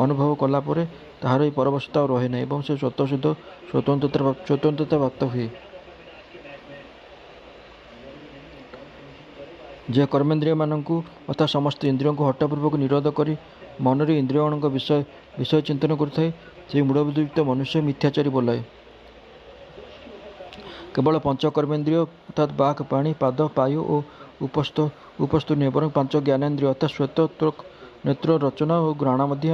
ଅନୁଭବ କଲା ପରେ ତାହାର ଏହି ପରବଶତା ଆଉ ରହେ ନାହିଁ ଏବଂ ସେ ସ୍ୱତଃସିଦ୍ଧ ସ୍ୱତନ୍ତ୍ରତା ପ୍ରାପ୍ତ ହୁଏ। ଯେ କର୍ମେନ୍ଦ୍ରିୟମାନଙ୍କୁ ଅର୍ଥାତ୍ ସମସ୍ତ ଇନ୍ଦ୍ରିୟଙ୍କୁ ହଠାତ୍ପୂର୍ବକ ନିରୋଧ କରି ମନରେ ଇନ୍ଦ୍ରିୟଗଣଙ୍କ ବିଷୟ ଚିନ୍ତନ କରୁଥାଏ, ସେହି ମୂଢ଼ବୁଦ୍ଧିଯୁକ୍ତ ମନୁଷ୍ୟ ମିଥ୍ୟାଚାରୀ ବୋଲାଏ। କେବଳ ପଞ୍ଚ କର୍ମେନ୍ଦ୍ରିୟ ଅର୍ଥାତ୍ ବାକ୍, ପାଣି, ପାଦ, ବାୟୁ ଓ ଉପସ୍ଥ ନୁହେଁ, ବରଂ ପାଞ୍ଚ ଜ୍ଞାନେନ୍ଦ୍ରିୟ ଅର୍ଥାତ୍ ଶ୍ୱେତ, ତ୍ୱକ୍, ନେତ୍ର, ରଚନା ଓ ଘ୍ରାଣ ମଧ୍ୟ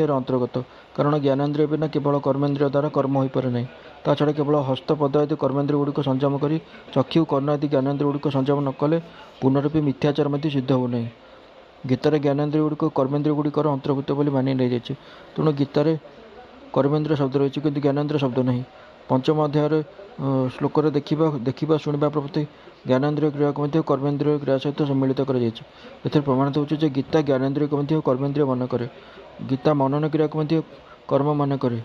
ଏହାର ଅନ୍ତର୍ଗତ। କାରଣ ଜ୍ଞାନେନ୍ଦ୍ରିୟ ବିନା କେବଳ କର୍ମେନ୍ଦ୍ରିୟ ଦ୍ୱାରା କର୍ମ ହୋଇପାରେ ନାହିଁ। ତା ଛଡ଼ା କେବଳ ହସ୍ତ, ପଦ ଆଦି କର୍ମେନ୍ଦ୍ରିୟଗୁଡ଼ିକ ସଂଯମ କରି ଚକ୍ଷୁ, କର୍ଣ୍ଣ ଆଦି ଜ୍ଞାନେନ୍ଦ୍ରିୟଗୁଡ଼ିକ ସଂଯମ ନ କଲେ ପୁନରପି ମିଥ୍ୟାଚାର ମଧ୍ୟ ସିଦ୍ଧ ହେଉନାହିଁ। ଗୀତାରେ ଜ୍ଞାନେନ୍ଦ୍ରିୟଗୁଡ଼ିକ କର୍ମେନ୍ଦ୍ରିୟଗୁଡ଼ିକର ଅନ୍ତର୍ଭୁକ୍ତ ବୋଲି ମାନି ନିଆଯାଇଛି। ତେଣୁ ଗୀତାରେ କର୍ମେନ୍ଦ୍ରିୟ ଶବ୍ଦ ରହିଛି କିନ୍ତୁ ଜ୍ଞାନେନ୍ଦ୍ରିୟ ଶବ୍ଦ ନାହିଁ। ପଞ୍ଚମ ଅଧ୍ୟାୟର ଶ୍ଲୋକରେ ଦେଖିବା ଶୁଣିବା ପ୍ରଭୃତି ଜ୍ଞାନେନ୍ଦ୍ରିୟ କ୍ରିୟାକୁ ମଧ୍ୟ କର୍ମେନ୍ଦ୍ରିୟ କ୍ରିୟା ସହିତ ସମ୍ମିଳିତ କରାଯାଇଛି। ଏଥିରେ ପ୍ରମାଣିତ ହେଉଛି ଯେ ଗୀତା ଜ୍ଞାନେନ୍ଦ୍ରିୟକୁ ମଧ୍ୟ କର୍ମେନ୍ଦ୍ରିୟ ମନେ କରେ। ଗୀତା ମନନ କ୍ରିୟାକୁ ମଧ୍ୟ କର୍ମ ମନେ କରେ।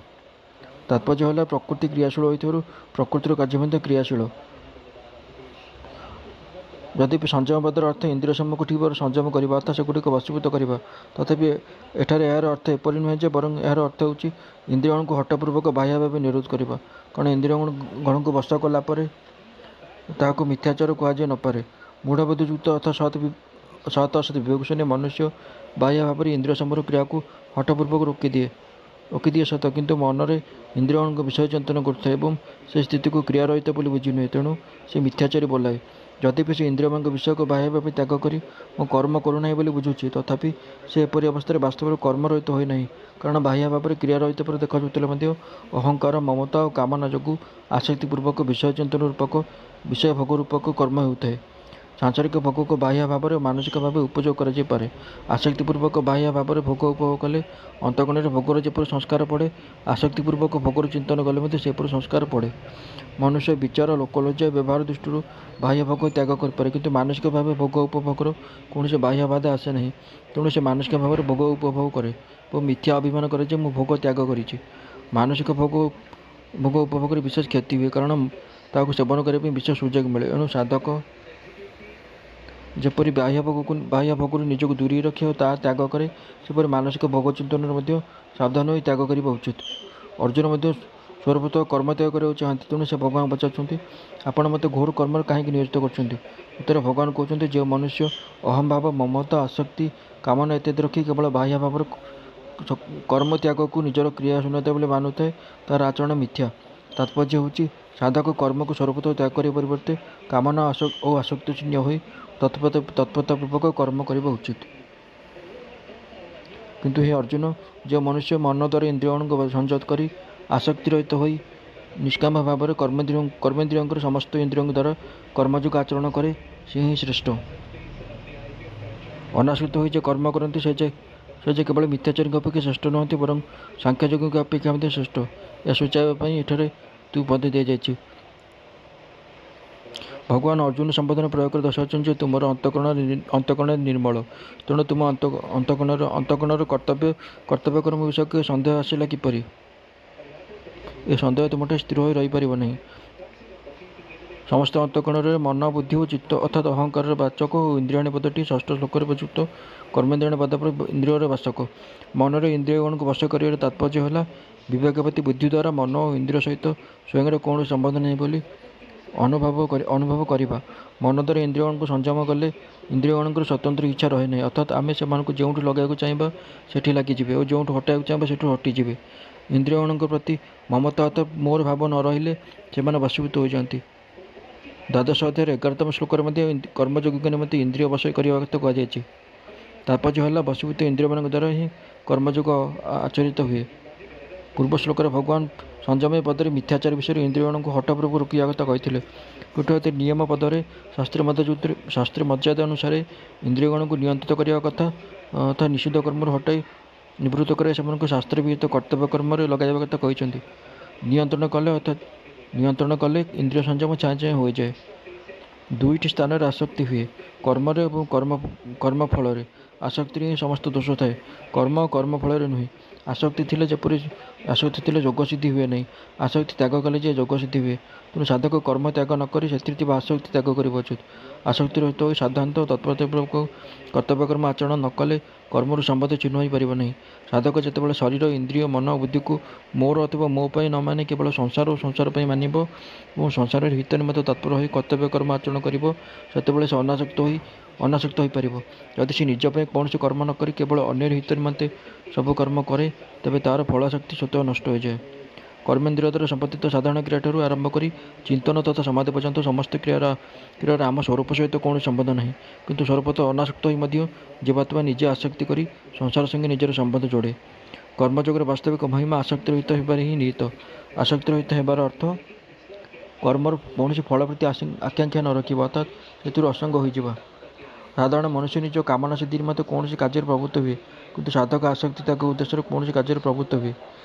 ତାତ୍ପର୍ଯ୍ୟ ହେଲା, ପ୍ରକୃତି କ୍ରିୟାଶୀଳ ହୋଇଥିବାରୁ ପ୍ରକୃତିର କାର୍ଯ୍ୟ ମଧ୍ୟ କ୍ରିୟାଶୀଳ। ଯଦ୍ୟପି ସଂଯମ ପଦର ଅର୍ଥ ଇନ୍ଦ୍ରିୟ ସମୂହକୁ ଠିକ୍ ଭାବରେ ସଂଯମ କରିବା ଅର୍ଥାତ୍ ସେଗୁଡ଼ିକ ବଶୀଭୂତ କରିବା, ତଥାପି ଏଠାରେ ଏହାର ଅର୍ଥ ଏପରି ନୁହେଁ ଯେ, ବରଂ ଏହାର ଅର୍ଥ ହେଉଛି ଇନ୍ଦ୍ରିୟଗଣକୁ ହଠପୂର୍ବକ ବାହ୍ୟ ଭାବେ ନିରୋଧ କରିବା। କାରଣ ଇନ୍ଦ୍ରିୟଗଣକୁ ବଶ କଲା ପରେ ତାହାକୁ ମିଥ୍ୟାଚାର କୁହାଯାଇ ନପାରେ। ମୂଢ଼ବୁଦ୍ଧିଯୁକ୍ତ ଅର୍ଥାତ୍ ସତ୍ ଅସତ୍ ବିବେକଶୂନ୍ୟ ମନୁଷ୍ୟ ବାହ୍ୟ ଭାବରେ ଇନ୍ଦ୍ରିୟ ସମୂହର କ୍ରିୟାକୁ ହଠପୂର୍ବକ ରୋକିଦିଏ ସତ, କିନ୍ତୁ ମନରେ ଇନ୍ଦ୍ରିୟଗଣଙ୍କ ବିଷୟ ଚିନ୍ତନ କରୁଥାଏ ଏବଂ ସେ ସ୍ଥିତିକୁ କ୍ରିୟାରହିତ ବୋଲି ବୁଝି ନିଏ। ତେଣୁ ସେ ମିଥ୍ୟାଚାରୀ ବୋଲାଏ। ଯଦ୍ୟପି ସେ ଇନ୍ଦ୍ରିୟମାନଙ୍କ ବିଷୟକୁ ବାହ୍ୟ ଭାବେ ତ୍ୟାଗ କରି ମୁଁ କର୍ମ କରୁନାହିଁ ବୋଲି ବୁଝୁଛି, ତଥାପି ସେ ଏପରି ଅବସ୍ଥାରେ ବାସ୍ତବରେ କର୍ମରହିତ ହୋଇନାହିଁ। କାରଣ ବାହ୍ୟ ଭାବରେ କ୍ରିୟାରହିତ ପରି ଦେଖାଯାଉଥିଲେ ମଧ୍ୟ ଅହଙ୍କାର, ମମତା ଓ କାମନା ଯୋଗୁଁ ଆସକ୍ତିପୂର୍ବକ ବିଷୟ ଚିନ୍ତନ ରୂପକ ବିଷୟ ଭୋଗ ରୂପକ କର୍ମ ହେଉଥାଏ। ସାଂସାରିକ ଭୋଗକୁ ବାହ୍ୟ ଭାବରେ ଓ ମାନସିକ ଭାବେ ଉପଯୋଗ କରାଯାଇପାରେ। ଆସକ୍ତିପୂର୍ବକ ବାହ୍ୟ ଭାବରେ ଭୋଗ ଉପଭୋଗ କଲେ ଅନ୍ତଃକରଣରେ ଭୋଗର ଯେପରି ସଂସ୍କାର ପଡ଼େ, ଆସକ୍ତିପୂର୍ବକ ଭୋଗର ଚିନ୍ତନ କଲେ ମଧ୍ୟ ସେପରି ସଂସ୍କାର ପଡ଼େ। ମନୁଷ୍ୟ ବିଚାର, ଲୋକଲଜ୍ଜା, ବ୍ୟବହାର ଦୃଷ୍ଟିରୁ ବାହ୍ୟ ଭୋଗ ତ୍ୟାଗ କରିପାରେ, କିନ୍ତୁ ମାନସିକ ଭାବେ ଭୋଗ ଉପଭୋଗର କୌଣସି ବାହ୍ୟ ବାଧା ଆସେ ନାହିଁ। ତେଣୁ ସେ ମାନସିକ ଭାବରେ ଭୋଗ ଉପଭୋଗ କରେ ଏବଂ ମିଥ୍ୟା ଅଭିମାନ କରେ ଯେ ମୁଁ ଭୋଗ ତ୍ୟାଗ କରିଛି। ମାନସିକ ଭୋଗ ଉପଭୋଗରେ ବିଶେଷ କ୍ଷତି ହୁଏ, କାରଣ ତାହାକୁ ସେବନ କରିବା ପାଇଁ ବିଶେଷ ସୁଯୋଗ ମିଳେ। ଏଣୁ ସାଧକ ଯେପରି ବାହ୍ୟ ଭୋଗରୁ ନିଜକୁ ଦୂରେଇ ରଖେ ଓ ତାହା ତ୍ୟାଗ କରେ, ସେପରି ମାନସିକ ଭୋଗ ଚିନ୍ତନରେ ମଧ୍ୟ ସାବଧାନ ହୋଇ ତ୍ୟାଗ କରିବା ଉଚିତ। ଅର୍ଜୁନ ମଧ୍ୟ ସ୍ୱରୂପତଃ କର୍ମ ତ୍ୟାଗ କରିବାକୁ ଚାହାନ୍ତି। ତେଣୁ ସେ ଭଗବାନ ପଚାରୁଛନ୍ତି, ଆପଣ ମୋତେ ଘୋର କର୍ମରେ କାହିଁକି ନିୟୋଜିତ କରୁଛନ୍ତି? ଉତ୍ତରେ ଭଗବାନ କହୁଛନ୍ତି, ଯେଉଁ ମନୁଷ୍ୟ ଅହଂଭାବ, ମମତା, ଆସକ୍ତି, କାମନା ଇତ୍ୟାଦି ରଖି କେବଳ ବାହ୍ୟ ଭାବରେ କର୍ମ ତ୍ୟାଗକୁ ନିଜର କ୍ରିୟା ଶୂନ୍ୟତା ବୋଲି ମାନୁଥାଏ, ତାହାର ଆଚରଣ ମିଥ୍ୟା। ତାତ୍ପର୍ଯ୍ୟ ହେଉଛି, ସାଧକ କର୍ମକୁ ସ୍ୱରୂପତଃ ତ୍ୟାଗ କରିବା ପରିବର୍ତ୍ତେ କାମନା ଓ ଆସକ୍ତିଶୂନ୍ୟ ହୋଇ ତତ୍ପରତାପୂର୍ବକ କର୍ମ କରିବା ଉଚିତ। କିନ୍ତୁ ହେ ଅର୍ଜୁନ, ଯେଉଁ ମନୁଷ୍ୟ ମନ ଦ୍ୱାରା ଇନ୍ଦ୍ରିୟଗଣକୁ ସଂଯତ କରି ଆସକ୍ତିରହିତ ହୋଇ निष्काम भाव में कर्मेन्द्रिय समस्त इंद्रियों द्वारा कर्मयोग आचरण करे से ही श्रेष्ठ। अनाश्रित हो कर्म करती से केवल मिथ्याचारी अपेक्षा श्रेष्ठ नुहति बर सांख्ययोगी अपेक्षा श्रेष्ठ। यह सूचाइवाई एठारे तू पद दी जाइए। भगवान अर्जुन संबोधन प्रयोग कर दर्शाऊँ तुम अंतकरण निर्मल, तेणु तुम अंतकरण कर्तव्य कर्म विषय के सन्देह आसला किपरि? ए सन्देह तुमठे स्थिर हो रही पार नहीं। समस्त अंतकरण मन बुद्धि और चित्त अर्थात अहंकार वाचक और इंद्रियाणी पदटी षष्ठ श्लोक प्रयुक्त कर्मेन्द्रियाणी पद पर इंद्रियर वाचक। मनर इंद्रियगण को वश कर तात्पर्य है विवेकवती बुद्धि द्वारा मन और इंद्रिय सहित स्वयं कौन संबंध नहीं बोली अनुभव करवा। मन द्वारा इंद्रियगण को संयम कले इंद्रियगण स्वतंत्र इच्छा रहे नहीं, अर्थात आम से जो लगे चाहिए से लगिजे और जो हटाया चाहिए से हटिजे। इंद्रियगण प्रति ममता अर्थात मोर भाव न रही से वशीभूत हो जाती। द्वादश अध्याय 11तम श्लोक कर्मयोगी के निमित्त इंद्रिय वश करने कथा कहुई। तात्पर्य है वशीभूत इंद्रिय मान द्वारा ही कर्मयोग आचरित हुए। पूर्व श्लोक भगवान संयम पदर मिथ्याचार विषय इंद्रियों को हठापूर्वक रोकिया कथा कही। कुटुहते नियम पदर शास्त्र मर्यादा अनुसार इंद्रियगण को नियंत्रित करने कथा तथा निषिद्ध कर्म हटाई निवृत्त कर शास्त्र विहित कर्तव्य कर्म लगाइवा कथा कहते। नियंत्रण कले इंद्रिय संयम चाहे चाहे हो जाए। दुईटी स्थान आसक्ति हुए, कर्म कर्मफल। आसक्ति ही समस्त दोष थाए, कर्मफल नुहे। आसक्ति थिले जोग सिद्धि हुए नहीं। आसक्ति त्याग कले जे जोग सिद्धि हुए। तेणु साधक कर्म त्याग नक से आसक्ति त्याग करवा उचित। आसक्ति रहित हो साधारणतः तत्परतापूर्वक कर्तव्य कर्म आचरण न कले कर्मर संबंध चिन्ह हो पार नहीं। साधक जितेबाला शरीर इंद्रिय मन बुद्धि को मोर अथवा मो पाई न माने केवल संसार और संसार पर मानव और संसार हित निमित्त तत्पर हो कर्तव्य कर्म आचरण कर से अनासक्त हो पार। जदि से निजप कौन से कर्म नक केवल अन्य हित निमंते सब कर्म करे तेज तार फलशक्ति स्वतः नष्ट हो जाए। कर्मेन्द्रिय द्वारा संपत्तित साधारण क्रिया ठार आरंभ कर चिंतन तथा समाधि पर्यंत समस्त क्रियार आम स्वरूप सहित कौन संबंध नहीं, किंतु स्वरूपत अनासक्त हो जीवात्मा निजे आसक्ति कर संसार संगे निजर संबंध जोड़े। कर्मयोगर वास्तविक महिमा आसक्ति रहित होबार ही निहित। आसक्ति रहित होबार अर्थ कर्मर कौन फल प्रति आकांक्षा न रखा, अर्थात से असंग हो। साधारण मनुष्य निज कामना सिद्धि निमित्त कौन कार्य प्रवृत्त हुए, किंतु साधक आसक्ति त्याग उद्देश्य कौन कार्य प्रवृत्त हुए।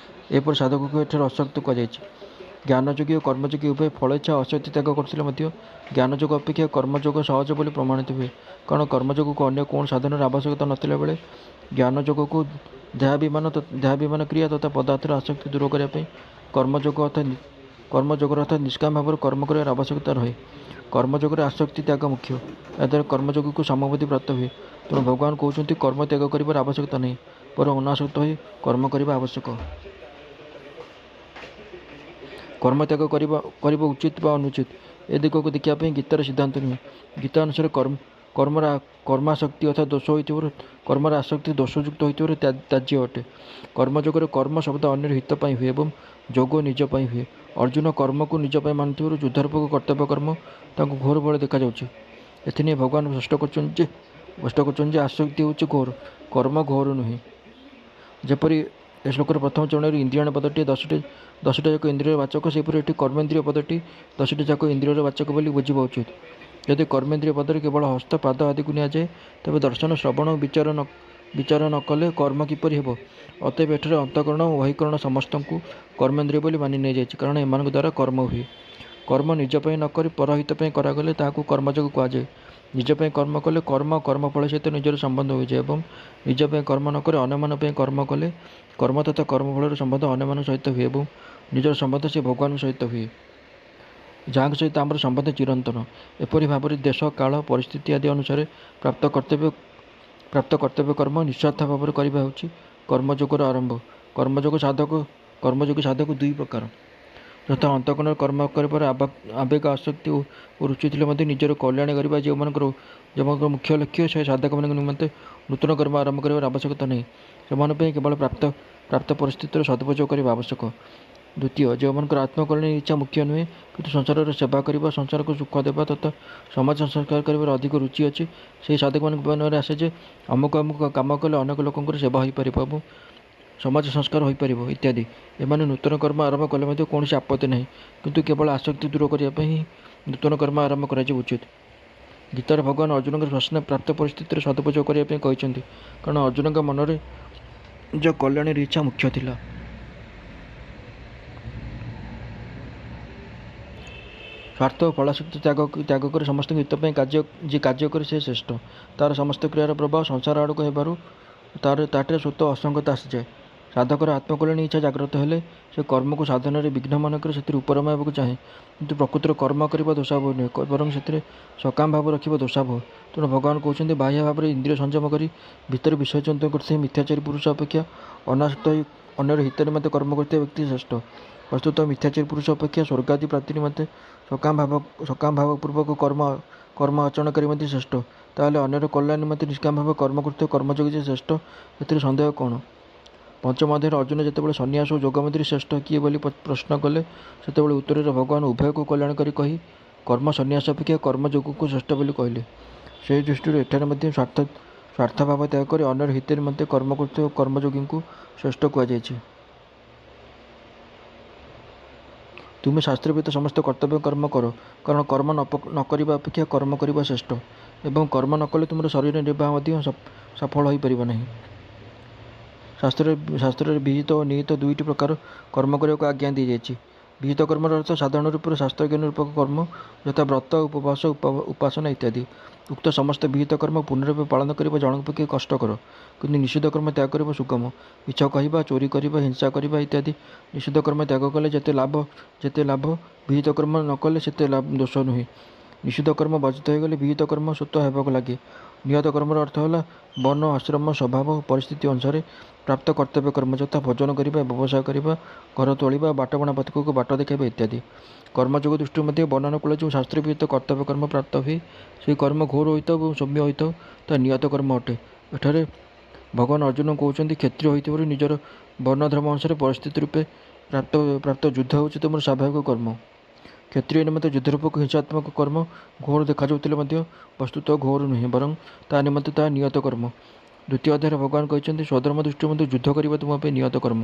एपर साधक को एठार असक्त कहुई। ज्ञानयोगी और कर्मयोगी उभय फल इच्छा असक्ति त्याग करते ज्ञानयोग अपेक्षा कर्मयोग सहज बोली प्रमाणित हुए, कारण कर्मयोग को अन्य कौन साधन आवश्यकता नथिला बेले ज्ञानयोग को देहाभिमान क्रिया तथा पदार्थर आसक्ति दूर करने कर्मयोग अर्थात निष्काम भाव कर्म कर आवश्यकता रहे। कर्मयोग आसक्ति त्याग मुख्य, याद्वारा कर्मयोग को समबुद्धि प्राप्त हुए। तेणु भगवान कहते कर्म त्याग कर आवश्यकता नहीं, पर अनासक्त हो कर्म करने आवश्यक। कर्म त्याग करने उचित व अनुचित ए दिग को देखापी गीतार सिद्धांत नुहे। गीता अनुसार कर्माशक्ति अर्थात दोष हो कर्मर आसक्ति दोषयुक्त हो त्याज्य अटे। कर्मयोगर कर्म शब्द अन्य हित हुए एवं जोग निजपाई हुए। अर्जुन कर्म को निजपाई मानुथिबारु युद्धारूपक कर्तव्य कर्म तांको घोर बल देखा जाउछि। एथिने भगवान स्पष्ट कर आसक्ति होछि घोर, कर्म घोर नुहे। जेपरि ए श्लोकर प्रथम चरण इंद्रियाण पदटी 10टा जाक इंद्रिय वाचक, सेपरि एटी कर्मेन्द्रिय पदटी 10टी जाक इंद्रियर वाचक बोली बुझिबा उचित। यदि कर्मेन्द्रिय पदर केवल हस्त पाद आदि को नियाए तेज दर्शन श्रवण और विचार न कले कर्म किपर हेब। अतएव एठार अंतकरण और बहिकरण समस्त को कर्मेन्द्रिय बोली मानि नहीं जाइए, कारण एमान द्वारा कर्म हुए। कर्म निजपाई नक परहित करागले ताहाकू कर्मयोग कहुए। निजपाई कर्म कले कर्मफल सहित निजर संबंध हो जाए। निजपाई कर्म नक अन्यमान कर्म कले कर्म तथा कर्मफल संबंध अन्यमान सहित हुए और निजर संबंध से भगवान सहित हुए, जहाँ सहित आमर संबंध चिरंतन। एपरि भाव देश काल परिस्थिति आदि अनुसार प्राप्त कर्तव्य कर्म निस्वार्थ भाव करवा होछि कर्मयोगर आरंभ। कर्मयोगी साधक दुई प्रकार, यथा अंतकरण कर्म कर आवेग आसक्ति और रुचि थे निजर कल्याण करने जो मुख्य लक्ष्य से साधक मान निमंते नूतन कर्म आरंभ कर आवश्यकता नहीं, से केवल प्राप्त परिस्थितिर सदुपयोग करने आवश्यक। द्वितीय, जो मन आत्मकल्याण इच्छा मुख्य नुहे, कि संसार सेवा करने संसार को सुख देवा तथा समाज संस्कार कर अधिक रुचि अच्छी, से साधक मान आसे जे अमुक काम कले अनेक लोक सेवा हो पार। ସମାଜ ସଂସ୍କାର ହୋଇପାରିବ ଇତ୍ୟାଦି। ଏମାନେ ନୂତନ କର୍ମ ଆରମ୍ଭ କଲେ ମଧ୍ୟ କୌଣସି ଆପତ୍ତି ନାହିଁ, କିନ୍ତୁ କେବଳ ଆସକ୍ତି ଦୂର କରିବା ପାଇଁ ହିଁ ନୂତନ କର୍ମ ଆରମ୍ଭ କରାଯିବା ଉଚିତ। ଗୀତାରେ ଭଗବାନ ଅର୍ଜୁନଙ୍କ ପ୍ରଶ୍ନ ପ୍ରାପ୍ତ ପରିସ୍ଥିତିରେ ସଦୁପଯୋଗ କରିବା ପାଇଁ କହିଛନ୍ତି, କାରଣ ଅର୍ଜୁନଙ୍କ ମନରେ ନିଜ କଲ୍ୟାଣର ଇଚ୍ଛା ମୁଖ୍ୟ ଥିଲା। ସ୍ୱାର୍ଥ ଓ ଫଳାସକ୍ତି ତ୍ୟାଗ କରି ସମସ୍ତଙ୍କ ହିତ ପାଇଁ ଯିଏ କାର୍ଯ୍ୟ କରେ ସେ ଶ୍ରେଷ୍ଠ। ତା'ର ସମସ୍ତ କ୍ରିୟାର ପ୍ରଭାବ ସଂସାର ଆଡ଼କୁ ହେବାରୁ ତାଠାରେ ସ୍ୱତଃ ଅସଙ୍ଗତା ଆସିଯାଏ। ସାଧକର ଆତ୍ମକଲ୍ୟାଣୀ ଇଚ୍ଛା ଜାଗ୍ରତ ହେଲେ ସେ କର୍ମକୁ ସାଧନାରେ ବିଘ୍ନ ମନେକରି ସେଥିରେ ଉପରମ ହେବାକୁ ଚାହେଁ, କିନ୍ତୁ ପ୍ରକୃତରେ କର୍ମ କରିବା ଦୋଷାବହ ନୁହେଁ, ବରଂ ସେଥିରେ ସକାମ ଭାବ ରଖିବା ଦୋଷାବହ। ତେଣୁ ଭଗବାନ କହୁଛନ୍ତି, ବାହ୍ୟ ଭାବରେ ଇନ୍ଦ୍ରିୟ ସଂଯମ କରି ଭିତରେ ବିଷୟ ଚିନ୍ତନ କରୁଥିବା ମିଥ୍ୟାଚାରୀ ପୁରୁଷ ଅପେକ୍ଷା ଅନାସକ୍ତ ହୋଇ ଅନ୍ୟର ହିତ ନିମନ୍ତେ କର୍ମ କରୁଥିବା ବ୍ୟକ୍ତି ଶ୍ରେଷ୍ଠ। ବସ୍ତୁତଃ ମିଥ୍ୟାଚାରୀ ପୁରୁଷ ଅପେକ୍ଷା ସ୍ୱର୍ଗାଦି ପ୍ରାପ୍ତି ନିମନ୍ତେ ସକାମ ଭାବପୂର୍ବକ କର୍ମ ଆଚରଣକାରୀ ମଧ୍ୟ ଶ୍ରେଷ୍ଠ। ତାହେଲେ ଅନ୍ୟର କଲ୍ୟାଣ ନିମନ୍ତେ ନିଷ୍କାମ ଭାବେ କର୍ମ କରୁଥିବା କର୍ମଯୋଗୀ ଯେ ଶ୍ରେଷ୍ଠ, ଏଥିରେ ସନ୍ଦେହ କ'ଣ? ପଞ୍ଚମ ଅଧ୍ୟାୟରେ ଅର୍ଜୁନ ଯେତେବେଳେ ସନ୍ନ୍ୟାସ ଓ ଯୋଗ ମଧ୍ୟରେ ଶ୍ରେଷ୍ଠ କିଏ ବୋଲି ପ୍ରଶ୍ନ କଲେ, ସେତେବେଳେ ଉତ୍ତରରେ ଭଗବାନ ଉଭୟକୁ କଲ୍ୟାଣକାରୀ କହି କର୍ମ ସନ୍ନ୍ୟାସ ଅପେକ୍ଷା କର୍ମଯୋଗକୁ ଶ୍ରେଷ୍ଠ ବୋଲି କହିଲେ। ସେହି ଦୃଷ୍ଟିରୁ ଏଠାରେ ମଧ୍ୟ ସ୍ୱାର୍ଥଭାବ ତ୍ୟାଗ କରି ଅନ୍ୟର ହିତ ନିମନ୍ତେ କର୍ମ କରୁଥିବା କର୍ମଯୋଗୀଙ୍କୁ ଶ୍ରେଷ୍ଠ କୁହାଯାଇଛି। ତୁମେ ଶାସ୍ତ୍ରବିହିତ ସମସ୍ତ କର୍ତ୍ତବ୍ୟ କର୍ମ କର, କାରଣ କର୍ମ ନ କରିବା ଅପେକ୍ଷା କର୍ମ କରିବା ଶ୍ରେଷ୍ଠ, ଏବଂ କର୍ମ ନ କଲେ ତୁମର ଶରୀର ନିର୍ବାହ ମଧ୍ୟ ସଫଳ ହୋଇପାରିବ ନାହିଁ। ଶାସ୍ତ୍ରରେ ବିହିତ ଓ ନିହିତ ଦୁଇଟି ପ୍ରକାର କର୍ମ କରିବାକୁ ଆଜ୍ଞା ଦିଆଯାଇଛି। ବିହିତ କର୍ମର ଅର୍ଥ ସାଧାରଣ ରୂପରେ ଶାସ୍ତ୍ରଜ୍ଞାନ ରୂପକ କର୍ମ, ଯଥା ବ୍ରତ, ଉପବାସ, ଉପାସନା ଇତ୍ୟାଦି। ଉକ୍ତ ସମସ୍ତ ବିହିତ କର୍ମ ପୂର୍ଣ୍ଣ ରୂପେ ପାଳନ କରିବା ଜଣଙ୍କ ପକ୍ଷେ କଷ୍ଟକର, କିନ୍ତୁ ନିଷିଦ୍ଧ କର୍ମ ତ୍ୟାଗ କରିବା ସୁଗମ। ମିଛ କହିବା, ଚୋରି କରିବା, ହିଂସା କରିବା ଇତ୍ୟାଦି ନିଷିଦ୍ଧ କର୍ମ ତ୍ୟାଗ କଲେ ଯେତେ ଲାଭ, ବିହିତ କର୍ମ ନ କଲେ ସେତେ ଦୋଷ ନୁହେଁ। ନିଷିଦ୍ଧ କର୍ମ ବର୍ଜିତ ହୋଇଗଲେ ବିହିତ କର୍ମ ସ୍ୱତଃ ହେବାକୁ ଲାଗେ। ନିୟତ କର୍ମର ଅର୍ଥ ହେଲା ବର୍ଣ୍ଣ, ଆଶ୍ରମ, ସ୍ୱଭାବ ଓ ପରିସ୍ଥିତି ଅନୁସାରେ ପ୍ରାପ୍ତ କର୍ତ୍ତବ୍ୟ କର୍ମ, ଯଥା ଭୋଜନ କରିବା, ବ୍ୟବସାୟ କରିବା, ଘର ତୋଳିବା, ବାଟବଣା ପଥିକକୁ ବାଟ ଦେଖାଇବା ଇତ୍ୟାଦି। କର୍ମଯୋଗ ଦୃଷ୍ଟିରୁ ମଧ୍ୟ ବର୍ଣ୍ଣାନୁକୂଳ ଯେଉଁ ଶାସ୍ତ୍ରବିହିତ କର୍ତ୍ତବ୍ୟ କର୍ମ ପ୍ରାପ୍ତ ହୁଏ, ସେହି କର୍ମ ଘୋର ହୋଇଥାଉ ଏବଂ ସୌମ୍ୟ ହୋଇଥାଉ, ତାହା ନିୟତ କର୍ମ ଅଟେ। ଏଠାରେ ଭଗବାନ ଅର୍ଜୁନଙ୍କୁ କହୁଛନ୍ତି, କ୍ଷତ୍ରିୟ ହୋଇଥିବାରୁ ନିଜର ବର୍ଣ୍ଣଧର୍ମ ଅନୁସାରେ ପରିସ୍ଥିତି ରୂପେ ପ୍ରାପ୍ତ ଯୁଦ୍ଧ ହେଉଛି ତୁମର ସ୍ୱାଭାବିକ କର୍ମ। କ୍ଷତ୍ରିୟ ନିମନ୍ତେ ଯୁଦ୍ଧରୂପକ ହିଂସାତ୍ମକ କର୍ମ ଘୋର ଦେଖାଯାଉଥିଲେ ମଧ୍ୟ ବସ୍ତୁତଃ ଘୋର ନୁହେଁ, ବରଂ ତା ନିମନ୍ତେ ତାହା ନିୟତ କର୍ମ। ଦ୍ୱିତୀୟ ଅଧ୍ୟାୟରେ ଭଗବାନ କହିଛନ୍ତି, ସ୍ୱଧର୍ମ ଦୃଷ୍ଟିରୁ ମଧ୍ୟ ଯୁଦ୍ଧ କରିବା ତୁମ ପାଇଁ ନିୟତ କର୍ମ।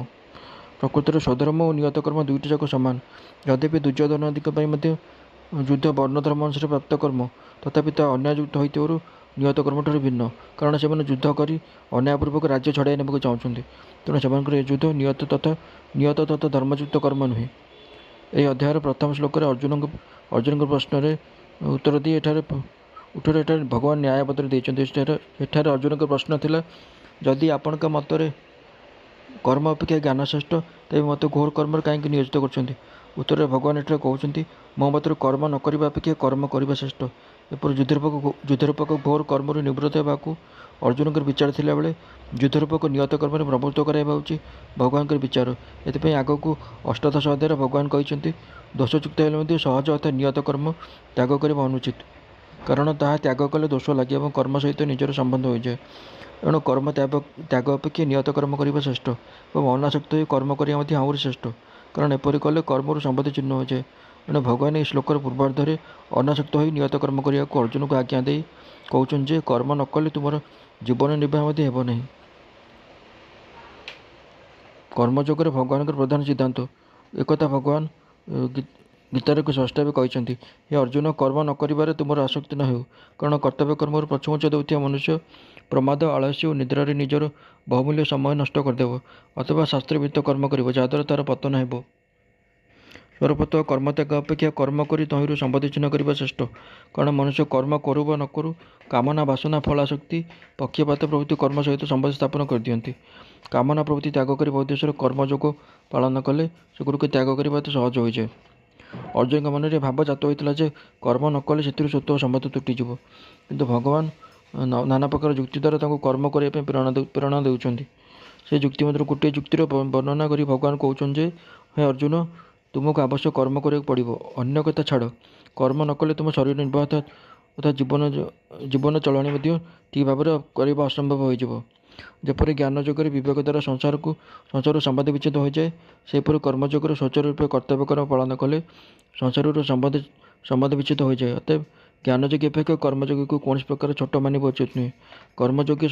ପ୍ରକୃତରେ ସ୍ୱଧର୍ମ ଓ ନିୟତ କର୍ମ ଦୁଇଟି ଯାକ ସମାନ। ଯଦ୍ୟପି ଦୁର୍ଯ୍ୟୋଧନାଦିଙ୍କ ପାଇଁ ମଧ୍ୟ ଯୁଦ୍ଧ ବର୍ଣ୍ଣଧର୍ମ ଅନୁସାରେ ପ୍ରାପ୍ତ କର୍ମ, ତଥାପି ତାହା ଅନ୍ୟାୟଯୁକ୍ତ ହୋଇଥିବାରୁ ନିୟତ କର୍ମଠାରୁ ଭିନ୍ନ, କାରଣ ସେମାନେ ଯୁଦ୍ଧ କରି ଅନ୍ୟାୟପୂର୍ବକ ରାଜ୍ୟ ଛଡ଼ାଇ ନେବାକୁ ଚାହୁଁଛନ୍ତି। ତେଣୁ ସେମାନଙ୍କର ଏ ଯୁଦ୍ଧ ନିୟତ ତଥା ଧର୍ମଯୁକ୍ତ କର୍ମ ନୁହେଁ। ଏହି ଅଧ୍ୟାୟର ପ୍ରଥମ ଶ୍ଲୋକରେ ଅର୍ଜୁନଙ୍କ ପ୍ରଶ୍ନର ଉତ୍ତର ଦେଇ ଏଠାରେ ଭଗବାନ ନ୍ୟାୟପତ୍ର ଦେଇଛନ୍ତି। ଏଠାରେ ଅର୍ଜୁନଙ୍କ ପ୍ରଶ୍ନ ଥିଲା, ଯଦି ଆପଣଙ୍କ ମତରେ କର୍ମ ଅପେକ୍ଷା ଜ୍ଞାନ ଶ୍ରେଷ୍ଠ, ତେବେ ମୋତେ ଘୋର କର୍ମରେ କାହିଁକି ନିୟୋଜିତ କରୁଛନ୍ତି? ଉତ୍ତରରେ ଭଗବାନ ଏଠାରେ କହୁଛନ୍ତି, ମୋ ମତରେ କର୍ମ ନ କରିବା ଅପେକ୍ଷା କର୍ମ କରିବା ଶ୍ରେଷ୍ଠ। ଏପରି ଯୁଦ୍ଧରୂପକ ଘୋର କର୍ମରୁ ନିବୃତ୍ତ ହେବାକୁ ଅର୍ଜୁନଙ୍କର ବିଚାର ଥିଲାବେଳେ ଯୁଦ୍ଧରୂପକ ନିୟତ କର୍ମରେ ପ୍ରବୃତ୍ତ କରାଇବା ହେଉଛି ଭଗବାନଙ୍କର ବିଚାର। ଏଥିପାଇଁ ଆଗକୁ ଅଷ୍ଟାଦଶ ଅଧ୍ୟାୟରେ ଭଗବାନ କହିଛନ୍ତି, ଦୋଷଯୁକ୍ତ ହେଲେ ମଧ୍ୟ ସହଜ ଅର୍ଥାତ୍ ନିୟତ କର୍ମ ତ୍ୟାଗ କରିବା ଅନୁଚିତ, କାରଣ ତାହା ତ୍ୟାଗ କଲେ ଦୋଷ ଲାଗେ ଏବଂ କର୍ମ ସହିତ ନିଜର ସମ୍ବନ୍ଧ ହୋଇଯାଏ। ଏଣୁ କର୍ମ ତ୍ୟାଗ ଅପେକ୍ଷା ନିୟତ କର୍ମ କରିବା ଶ୍ରେଷ୍ଠ, ଏବଂ ଅନାସକ୍ତ ହୋଇ କର୍ମ କରିବା ମଧ୍ୟ ଆହୁରି ଶ୍ରେଷ୍ଠ, କାରଣ ଏପରି କଲେ କର୍ମରୁ ସମ୍ବନ୍ଧ ଚିହ୍ନ ହୋଇଯାଏ। ଏଣୁ ଭଗବାନ ଏହି ଶ୍ଲୋକର ପୂର୍ବାର୍ଦ୍ଧରେ ଅନାସକ୍ତ ହୋଇ ନିୟତ କର୍ମ କରିବାକୁ ଅର୍ଜୁନଙ୍କୁ ଆଜ୍ଞା ଦେଇ କହୁଛନ୍ତି ଯେ, କର୍ମ ନ କଲେ ତୁମର ଜୀବନ ନିର୍ବାହ ମଧ୍ୟ ହେବ ନାହିଁ। କର୍ମଯୋଗରେ ଭଗବାନଙ୍କର ପ୍ରଧାନ ସିଦ୍ଧାନ୍ତ। ଏକଥା ଭଗବାନ ଗୀତାରେ ସ୍ପଷ୍ଟ ଭାବେ କହିଛନ୍ତି, ହେ ଅର୍ଜୁନ, କର୍ମ ନ କରିବାରେ ତୁମର ଆସକ୍ତି ନ ହେଉ, କାରଣ କର୍ତ୍ତବ୍ୟ କର୍ମରୁ ପଛଘୁଞ୍ଚ ଦେଉଥିବା ମନୁଷ୍ୟ ପ୍ରମାଦ, ଆଳସ୍ୟ ଓ ନିଦ୍ରାରେ ନିଜର ବହୁମୂଲ୍ୟ ସମୟ ନଷ୍ଟ କରିଦେବ, ଅଥବା ଶାସ୍ତ୍ରବିହିତ କର୍ମ କରିବ, ଯାହାଦ୍ୱାରା ତାହାର ପତନ ହେବ। ସ୍ୱରୂପତଃ କର୍ମତ୍ୟାଗ ଅପେକ୍ଷା କର୍ମ କରି ତହିଁରୁ ସମ୍ବନ୍ଧିଚ୍ଛିନ୍ନ କରିବା ଶ୍ରେଷ୍ଠ, କାରଣ ମନୁଷ୍ୟ କର୍ମ କରୁ ବା ନ କରୁ କାମନା, ବାସନା, ଫଳାସକ୍ତି, ପକ୍ଷପାତ ପ୍ରଭୃତି କର୍ମ ସହିତ ସମ୍ବନ୍ଧ ସ୍ଥାପନ କରିଦିଅନ୍ତି। କାମନା ପ୍ରଭୃତି ତ୍ୟାଗ କରି ବହୁଦ୍ଦେଶ୍ୟର କର୍ମଯୋଗ ପାଳନ କଲେ ସେଗୁଡ଼ିକୁ ତ୍ୟାଗ କରିବା ଅତି ସହଜ ହୋଇଯାଏ। ଅର୍ଜୁନଙ୍କ ମନରେ ଭାବ ଜାତ ହୋଇଥିଲା ଯେ, କର୍ମ ନ କଲେ ସେଥିରୁ ସ୍ୱତଃ ସମ୍ବନ୍ଧ ତୁଟିଯିବ, କିନ୍ତୁ ଭଗବାନ ନାନା ପ୍ରକାର ଯୁକ୍ତି ଦ୍ୱାରା ତାଙ୍କୁ କର୍ମ କରିବା ପାଇଁ ପ୍ରେରଣା ଦେଉଛନ୍ତି। ସେହି ଯୁକ୍ତି ମଧ୍ୟରୁ ଗୋଟିଏ ଯୁକ୍ତିର ବର୍ଣ୍ଣନା କରି ଭଗବାନ କହୁଛନ୍ତି ଯେ, ହେ ଅର୍ଜୁନ, ତୁମକୁ ଆବଶ୍ୟକ କର୍ମ କରିବାକୁ ପଡ଼ିବ। ଅନ୍ୟ କଥା ଛାଡ଼, କର୍ମ ନ କଲେ ତୁମ ଶରୀର ନିର୍ବାହ ତଥା ଜୀବନ ଚଳଣି ମଧ୍ୟ ଠିକ୍ ଭାବରେ କରିବା ଅସମ୍ଭବ ହୋଇଯିବ। ଯେପରି ଜ୍ଞାନ ଯୋଗରେ ବିବେକ ଦ୍ୱାରା ସଂସାରରୁ ସମ୍ବନ୍ଧ ବିଚ୍ଛେଦ ହୋଇଯାଏ, ସେହିପରି କର୍ମଯୋଗରେ ସ୍ୱଚରୂପେ କର୍ତ୍ତବ୍ୟ କର୍ମ ପାଳନ କଲେ ସଂସାରରୁ ସମ୍ବନ୍ଧ ବିଚ୍ଛେଦ ହୋଇଯାଏ। ଅତଏବ ଜ୍ଞାନଯୋଗୀ ଅପେକ୍ଷା କର୍ମଯୋଗୀକୁ କୌଣସି ପ୍ରକାର ଛୋଟ ମାନିବା ଉଚିତ ନୁହେଁ। କର୍ମଯୋଗୀ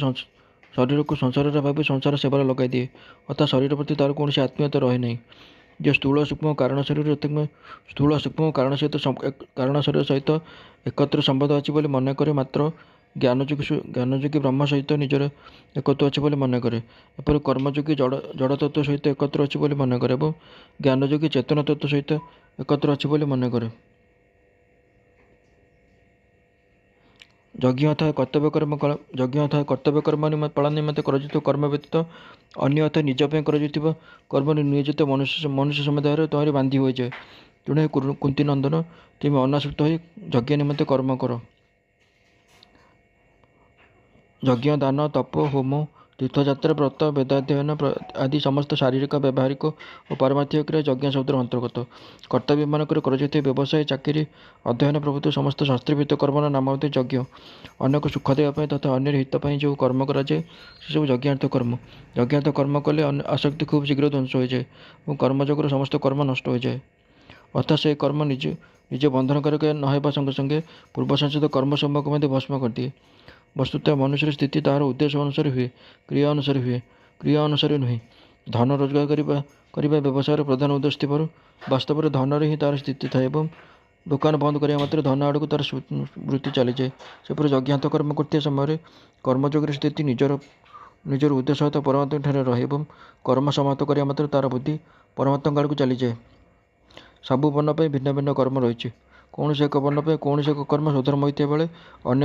ଶରୀରକୁ ସଂସାରରେ ଭାବି ସଂସାର ସେବାରେ ଲଗାଇ ଦିଏ, ଅର୍ଥାତ୍ ଶରୀର ପ୍ରତି ତାର କୌଣସି ଆତ୍ମୀୟତା ରହେ ନାହିଁ। ଯେ ସ୍ଥୂଳ ସୂକ୍ଷ୍ମ କାରଣ ଶରୀର ସହିତ ଏକତ୍ର ସମ୍ବନ୍ଧ ଅଛି ବୋଲି ମନେ କରେ, ମାତ୍ର ଜ୍ଞାନଯୋଗୀ ବ୍ରହ୍ମ ସହିତ ନିଜର ଏକତ୍ୱ ଅଛି ବୋଲି ମନେ କରେ। ଏପରି କର୍ମଯୋଗୀ ଜଡ଼ ତତ୍ତ୍ୱ ସହିତ ଏକତ୍ର ଅଛି ବୋଲି ମନେ କରେ ଏବଂ ଜ୍ଞାନଯୋଗୀ ଚେତନ ତତ୍ତ୍ୱ ସହିତ ଏକତ୍ର ଅଛି ବୋଲି ମନେ କରେ। ଯଜ୍ଞ ଅର୍ଥାତ୍ କର୍ତ୍ତବ୍ୟ କର୍ମ ପାଳନ ନିମନ୍ତେ କରାଯାଉଥିବା କର୍ମ ବ୍ୟତୀତ ଅନ୍ୟ ଅର୍ଥାତ୍ ନିଜ ପାଇଁ କରାଯାଉଥିବା କର୍ମରେ ନିୟୋଜିତ ମନୁଷ୍ୟ ସମୁଦାୟର ତହିଁରେ ବାନ୍ଧି ହୋଇଯାଏ। ତେଣୁ ହେ କୁନ୍ତୀ ନନ୍ଦନ, ତୁମେ ଅନାସକ୍ତ ହୋଇ ଯଜ୍ଞ ନିମନ୍ତେ କର୍ମ କର। ଯଜ୍ଞ, ଦାନ, ତପ, ହୋମ, ତୀର୍ଥଯାତ୍ରା, ବ୍ରତ, ବେଦାଧ୍ୟୟନ ଆଦି ସମସ୍ତ ଶାରୀରିକ, ବ୍ୟବହାରିକ ଓ ପାରମାର୍ଥିକ କ୍ରିୟା ଯଜ୍ଞ ଶବ୍ଦର ଅନ୍ତର୍ଗତ। କର୍ତ୍ତବ୍ୟମାନଙ୍କରେ କରାଯାଉଥିବା ବ୍ୟବସାୟ, ଚାକିରି, ଅଧ୍ୟୟନ ପ୍ରଭୃତି ସମସ୍ତ ଶାସ୍ତ୍ରବିହିତ କର୍ମର ନାମ ହେଉଛି ଯଜ୍ଞ। ଅନ୍ୟକୁ ସୁଖ ଦେବା ପାଇଁ ତଥା ଅନ୍ୟର ହିତ ପାଇଁ ଯେଉଁ କର୍ମ କରାଯାଏ ସେସବୁ ଯଜ୍ଞାର୍ଥ କର୍ମ। ଯଜ୍ଞାର୍ଥ କର୍ମ କଲେ ଆସକ୍ତି ଖୁବ୍ ଶୀଘ୍ର ଧ୍ୱଂସ ହୋଇଯାଏ ଏବଂ କର୍ମଯୋଗର ସମସ୍ତ କର୍ମ ନଷ୍ଟ ହୋଇଯାଏ। ଅର୍ଥାତ୍ ସେ କର୍ମ ନିଜେ ବନ୍ଧନକାରକ ନ ହେବା ସଙ୍ଗେ ସଙ୍ଗେ ପୂର୍ବ ସଞ୍ଚିତ କର୍ମସମୂହକୁ ମଧ୍ୟ ଭସ୍ମ କରିଦିଏ। ବସ୍ତୁତଃ ମନୁଷ୍ୟର ସ୍ଥିତି ତାହାର ଉଦ୍ଦେଶ୍ୟ ଅନୁସାରେ ହୁଏ, କ୍ରିୟା ଅନୁସାରେ ନୁହେଁ। ଧନ ରୋଜଗାର କରିବା ବ୍ୟବସାୟର ପ୍ରଧାନ ଉଦ୍ଦେଶ୍ୟ ଥିବାରୁ ବାସ୍ତବରେ ଧନରେ ହିଁ ତାହାର ସ୍ଥିତି ଥାଏ ଏବଂ ଦୋକାନ ବନ୍ଦ କରିବା ମାତ୍ରେ ଧନ ଆଡ଼କୁ ତାର ବୃତ୍ତି ଚାଲିଯାଏ। ସେପରି ଯଜ୍ଞାର୍ଥ କର୍ମ କରୁଥିବା ସମୟରେ କର୍ମଯୋଗୀର ସ୍ଥିତି ନିଜର ଉଦ୍ଦେଶ୍ୟ ସହିତ ପରମାତ୍ମାଠାରେ ରହେ ଏବଂ କର୍ମ ସମାପ୍ତ କରିବା ମାତ୍ରେ ତାର ବୁଦ୍ଧି ପରମାତ୍ମାଙ୍କ ଆଡ଼କୁ ଚାଲିଯାଏ। ସବୁ ବର୍ଣ୍ଣ ପାଇଁ ଭିନ୍ନ ଭିନ୍ନ କର୍ମ ରହିଛି। କୌଣସି ଏକ ବର୍ଣ୍ଣ ପାଇଁ କୌଣସି ଏକ କର୍ମ ସ୍ୱଧର୍ମ ହୋଇଥିବା ବେଳେ ଅନ୍ୟ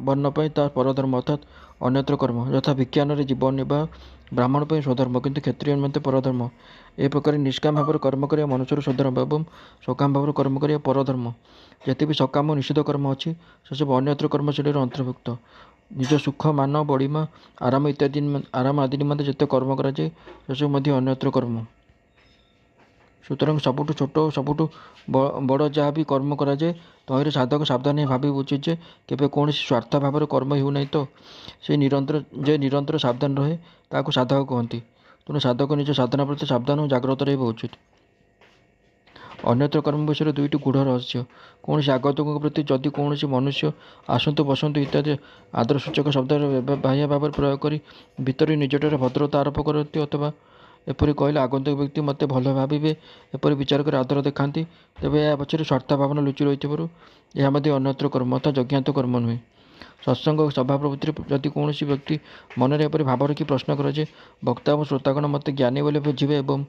ବର୍ଣ୍ଣ ପାଇଁ ତାହା ପରଧର୍ମ ଅର୍ଥାତ୍ ଅନ୍ୟତ୍ର କର୍ମ। ଯଥା ଭିକ୍ଷାନରେ ଜୀବନ ନିର୍ବାହ ବ୍ରାହ୍ମଣ ପାଇଁ ସ୍ୱଧର୍ମ କିନ୍ତୁ କ୍ଷତ୍ରିୟ ନିମନ୍ତେ ପରଧର୍ମ। ଏ ପ୍ରକାର ନିଷ୍କାମ ଭାବରେ କର୍ମ କରିବା ମନୁଷ୍ୟର ସ୍ୱଧର୍ମ ଏବଂ ସକାମ ଭାବରେ କର୍ମ କରିବା ପରଧର୍ମ। ଯେତେ ବି ସକାମ ଓ ନିଷିଦ୍ଧ କର୍ମ ଅଛି ସେସବୁ ଅନ୍ୟତ୍ର କର୍ମ ଶ୍ରେଣୀରେ ଅନ୍ତର୍ଭୁକ୍ତ। ନିଜ ସୁଖ, ମାନ, ବଡ଼ିମା, ଆରାମ ଆଦି ନିମନ୍ତେ ଯେତେ କର୍ମ କରାଯାଏ ସେସବୁ ମଧ୍ୟ ଅନ୍ୟତ୍ର କର୍ମ। ସୁତରାଂ ସବୁଠୁ ଛୋଟ ଓ ସବୁଠୁ ବଡ଼ ଯାହା ବି କର୍ମ କରାଯାଏ ତହିଁରେ ସାଧକ ସାବଧାନ ହୋଇ ଭାବିବା ଉଚିତ ଯେ କେବେ କୌଣସି ସ୍ୱାର୍ଥ ଭାବରେ କର୍ମ ହେଉନାହିଁ ତ। ଯେ ନିରନ୍ତର ସାବଧାନ ରହେ ତାହାକୁ ସାଧକ କହନ୍ତି। ତେଣୁ ସାଧକ ନିଜ ସାଧନା ପ୍ରତି ସାବଧାନ ଓ ଜାଗ୍ରତ ରହିବା ଉଚିତ। ଅନ୍ୟତ୍ର କର୍ମ ବିଷୟରେ ଦୁଇଟି ଗୂଢ଼ ରହସ୍ୟ। କୌଣସି ଆଗନ୍ତୁକଙ୍କ ପ୍ରତି ଯଦି କୌଣସି ମନୁଷ୍ୟ ଆସନ୍ତୁ, ବସନ୍ତୁ ଇତ୍ୟାଦି ଆଦରସୂଚକ ଶବ୍ଦର ବାହ୍ୟ ଭାବରେ ପ୍ରୟୋଗ କରି ଭିତରେ ନିଜଠାରେ ଭଦ୍ରତା ଆରୋପ କରନ୍ତି ଅଥବା ଏପରି କହିଲେ ଆଗନ୍ତୁକ ବ୍ୟକ୍ତି ମୋତେ ଭଲ ଭାବିବେ ଏପରି ବିଚାର କରି ଆଦର ଦେଖାନ୍ତି, ତେବେ ଏହା ପଛରେ ସ୍ୱାର୍ଥ ଭାବନା ଲୁଚି ରହିଥିବାରୁ ଏହା ମଧ୍ୟ ଅନ୍ୟତ୍ର କର୍ମ ଅର୍ଥାତ୍ ଯଜ୍ଞାର୍ଥ କର୍ମ ନୁହେଁ। ସତ୍ସଙ୍ଗ ସଭା ପ୍ରଭୃତିରେ ଯଦି କୌଣସି ବ୍ୟକ୍ତି ମନରେ ଏପରି ଭାବ ରଖି ପ୍ରଶ୍ନ କରେ ଯେ ବକ୍ତା ଏବଂ ଶ୍ରୋତାଗଣ ମୋତେ ଜ୍ଞାନୀ ବୋଲି ବୁଝିବେ ଏବଂ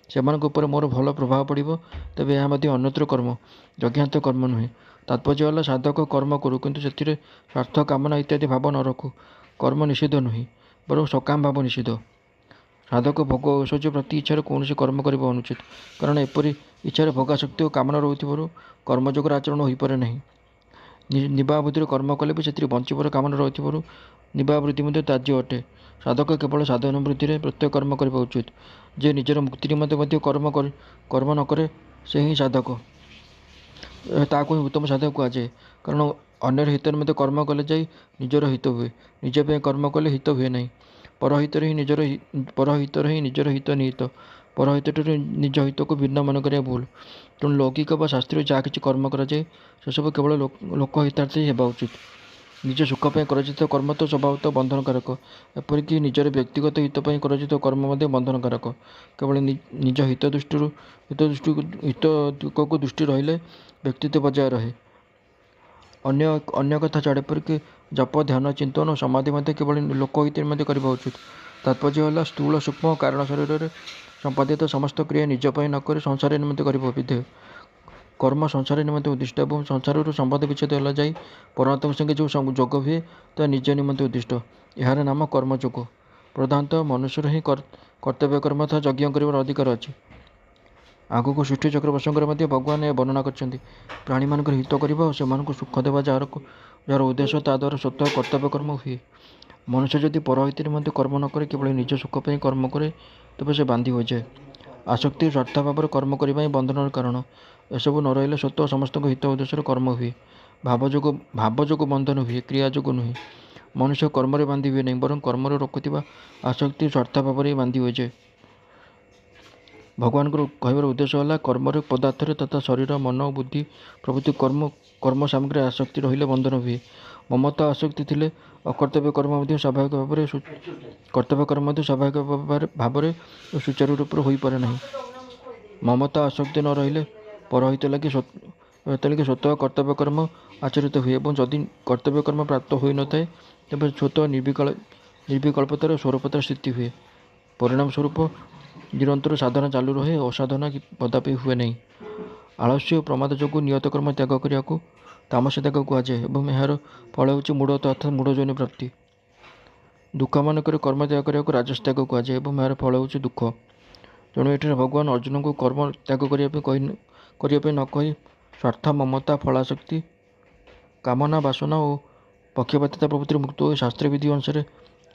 ସେମାନଙ୍କ ଉପରେ ମୋର ଭଲ ପ୍ରଭାବ ପଡ଼ିବ, ତେବେ ଏହା ମଧ୍ୟ ଅନ୍ୟତ୍ର କର୍ମ, ଯଜ୍ଞାର୍ଥ କର୍ମ ନୁହେଁ। ତାତ୍ପର୍ଯ୍ୟ ହେଲା ସାଧକ କର୍ମ କରୁ କିନ୍ତୁ ସେଥିରେ ସ୍ୱାର୍ଥ, କାମନା ଇତ୍ୟାଦି ଭାବ ନ ରଖୁ। କର୍ମ ନିଷିଦ୍ଧ ନୁହେଁ, ବରଂ ସକାମ ଭାବ ନିଷିଦ୍ଧ। ସାଧକ ଭୋଗ ଓ ଐଶ୍ୱର୍ଯ୍ୟ ପ୍ରତି ଇଚ୍ଛାରେ କୌଣସି କର୍ମ କରିବା ଅନୁଚିତ, କାରଣ ଏପରି ଇଚ୍ଛାରେ ଭୋଗାସକ୍ତି ଓ କାମନା ରହୁଥିବାରୁ କର୍ମଯୋଗର ଆଚରଣ ହୋଇପାରେ ନାହିଁ। ନିର୍ବାହ ବୁଦ୍ଧିରେ କର୍ମ କଲେ ବି ସେଥିରେ ବଞ୍ଚିବାର କାମନା ରହିଥିବାରୁ ନିର୍ବାହ ବୃତ୍ତି ମଧ୍ୟ ତ୍ୟାଜ୍ୟ ଅଟେ। ସାଧକ କେବଳ ସାଧନ ବୃତ୍ତିରେ ପ୍ରତ୍ୟେକ କର୍ମ କରିବା ଉଚିତ। ଯେ ନିଜର ମୁକ୍ତି ନିମନ୍ତେ ମଧ୍ୟ କର୍ମ ନ କରେ ସେ ହିଁ ସାଧକ। ତାହାକୁ ହିଁ ଉତ୍ତମ ସାଧକ କୁହାଯାଏ। କାରଣ ଅନ୍ୟର ହିତ ନିମନ୍ତେ କର୍ମ କଲେ ଯାଇ ନିଜର ହିତ ହୁଏ, ନିଜ ପାଇଁ କର୍ମ କଲେ ହିତ ହୁଏ ନାହିଁ। ପରହିତରେ ହିଁ ନିଜର ହିତ ନିହିତ। ପରହିତଠାରୁ ନିଜ ହିତକୁ ଭିନ୍ନ ମନେ କରିବା ଭୁଲ। ତେଣୁ ଲୌକିକ ବା ଶାସ୍ତ୍ରୀୟ ଯାହା କିଛି କର୍ମ କରାଯାଏ ସେସବୁ କେବଳ ଲୋକହିତାର୍ଥେ ହିଁ ହେବା ଉଚିତ। ନିଜ ସୁଖ ପାଇଁ କରାଯାଇଥିବା କର୍ମ ତ ସ୍ୱଭାବତଃ ବନ୍ଧନକାରକ, ଏପରିକି ନିଜର ବ୍ୟକ୍ତିଗତ ହିତ ପାଇଁ କରାଯାଇଥିବା କର୍ମ ମଧ୍ୟ ବନ୍ଧନକାରକ। କେବଳ ନିଜ ହିତକୁ ଦୃଷ୍ଟି ରହିଲେ ବ୍ୟକ୍ତିତ୍ୱ ବଜାୟ ରହେ। ଅନ୍ୟ କଥା ଛାଡ଼, ଏପରିକି ଜପ, ଧ୍ୟାନ, ଚିନ୍ତନ ଓ ସମାଧି ମଧ୍ୟ କେବଳ ଲୋକହିତ ନିମନ୍ତେ କରିବା ଉଚିତ। ତାତ୍ପର୍ଯ୍ୟ ହେଲା ସ୍ଥୂଳ ସୂକ୍ଷ୍ମ କାରଣ ଶରୀରରେ ସମ୍ପାଦିତ ସମସ୍ତ କ୍ରିୟା ନିଜ ପାଇଁ ନ କରି ସଂସାର ନିମନ୍ତେ କରିବା ବିଧେୟ। କର୍ମ ସଂସାର ନିମନ୍ତେ ଉଦ୍ଦିଷ୍ଟ ଏବଂ ସଂସାରରୁ ସମ୍ବନ୍ଧ ବିଚ୍ଛେଦ ହେଲା ଯାଇ ପରମାତ୍ମାଙ୍କ ସଙ୍ଗେ ଯେଉଁ ଯୋଗ ହୁଏ ତାହା ନିଜ ନିମନ୍ତେ ଉଦ୍ଦିଷ୍ଟ। ଏହାର ନାମ କର୍ମଯୋଗ। ପ୍ରଧାନତଃ ମନୁଷ୍ୟର ହିଁ କର୍ତ୍ତବ୍ୟ କର୍ମ ତଥା ଯଜ୍ଞ କରିବାର ଅଧିକାର ଅଛି। ଆଗକୁ ସୃଷ୍ଟିଚକ୍ର ପ୍ରସଙ୍ଗରେ ମଧ୍ୟ ଭଗବାନ ଏହା ବର୍ଣ୍ଣନା କରିଛନ୍ତି। ପ୍ରାଣୀମାନଙ୍କର ହିତ କରିବା ଓ ସେମାନଙ୍କୁ ସୁଖ ଦେବା ଯାହାର ଉଦ୍ଦେଶ୍ୟ ତା ଦ୍ୱାରା ସ୍ୱତଃ କର୍ତ୍ତବ୍ୟ କର୍ମ ହୁଏ। ମନୁଷ୍ୟ ଯଦି ପରହିତ ନିମନ୍ତେ କର୍ମ ନ କରି କେବଳ ନିଜ ସୁଖ ପାଇଁ କର୍ମ କରେ ତେବେ ସେ ବାନ୍ଧି ହୋଇଯାଏ। ଆସକ୍ତି ସ୍ୱାର୍ଥ ଭାବରେ କର୍ମ କରିବା ହିଁ ବନ୍ଧନର କାରଣ। ଏସବୁ ନ ରହିଲେ ସ୍ୱତଃ ସମସ୍ତଙ୍କ ହିତ ଉଦ୍ଦେଶ୍ୟରେ କର୍ମ ହୁଏ। ଭାବ ଯୋଗୁଁ ବନ୍ଧନ ହୁଏ, କ୍ରିୟା ଯୋଗୁଁ ନୁହେଁ। ମନୁଷ୍ୟ କର୍ମରେ ବାନ୍ଧି ହୁଏ ନାହିଁ, ବରଂ କର୍ମରେ ରଖୁଥିବା ଆସକ୍ତି ସ୍ୱାର୍ଥ ଭାବରେ ହିଁ ବାନ୍ଧି ହୋଇଯାଏ। ଭଗବାନଙ୍କର କହିବାର ଉଦ୍ଦେଶ୍ୟ ହେଲା କର୍ମରେ ପଦାର୍ଥରେ ତଥା ଶରୀର, ମନ, ବୁଦ୍ଧି ପ୍ରଭୃତି କର୍ମ ସାମଗ୍ରୀ ଆସକ୍ତି ରହିଲେ ବନ୍ଧନ ହୁଏ। ମମତା ଆସକ୍ତି ଥିଲେ ଅକର୍ତ୍ତବ୍ୟ କର୍ମ ମଧ୍ୟ ସ୍ୱାଭାବିକ ଭାବରେ ଓ ସୁଚାରୁ ରୂପରେ ହୋଇପାରେ ନାହିଁ। ମମତା ଆସକ୍ତି ନ ରହିଲେ ପରହିତ ଲାଗି ସ୍ୱତଃ କର୍ତ୍ତବ୍ୟ କର୍ମ ଆଚରିତ ହୁଏ ଏବଂ ଯଦି କର୍ତ୍ତବ୍ୟ କର୍ମ ପ୍ରାପ୍ତ ହୋଇନଥାଏ ତେବେ ସ୍ୱତଃ ନିର୍ବିକଳ୍ପତାର ସ୍ୱରୂପତାର ସ୍ଥିତି ହୁଏ। ପରିଣାମ ସ୍ୱରୂପ ନିରନ୍ତର ସାଧନା ଚାଲୁ ରହେ, ଅସାଧନା କଦାପି ହୁଏ ନାହିଁ। ଆଳସ୍ୟ ଓ ପ୍ରମାଦ ଯୋଗୁଁ ନିୟତ କର୍ମ ତ୍ୟାଗ କରିବାକୁ ତାମସ ତ୍ୟାଗ କୁହାଯାଏ ଏବଂ ଏହାର ଫଳ ହେଉଛି ମୂଢ଼ତ୍ୱ ଅର୍ଥାତ୍ ମୂଢ଼ ଯୋନି ପ୍ରାପ୍ତି। ଦୁଃଖମାନଙ୍କରେ କର୍ମ ତ୍ୟାଗ କରିବାକୁ ରାଜସ ତ୍ୟାଗ କୁହାଯାଏ ଏବଂ ଏହାର ଫଳ ହେଉଛି ଦୁଃଖ। ତେଣୁ ଏଠାରେ ଭଗବାନ ଅର୍ଜୁନଙ୍କୁ କର୍ମ ତ୍ୟାଗ କରିବା ପାଇଁ ନ କହି ସ୍ୱାର୍ଥ, ମମତା, ଫଳାସକ୍ତି, କାମନା, ବାସନା ଓ ପକ୍ଷପାତିତା ପ୍ରଭୃତିରୁ ମୁକ୍ତ ହୋଇ ଶାସ୍ତ୍ରବିଧି ଅନୁସାରେ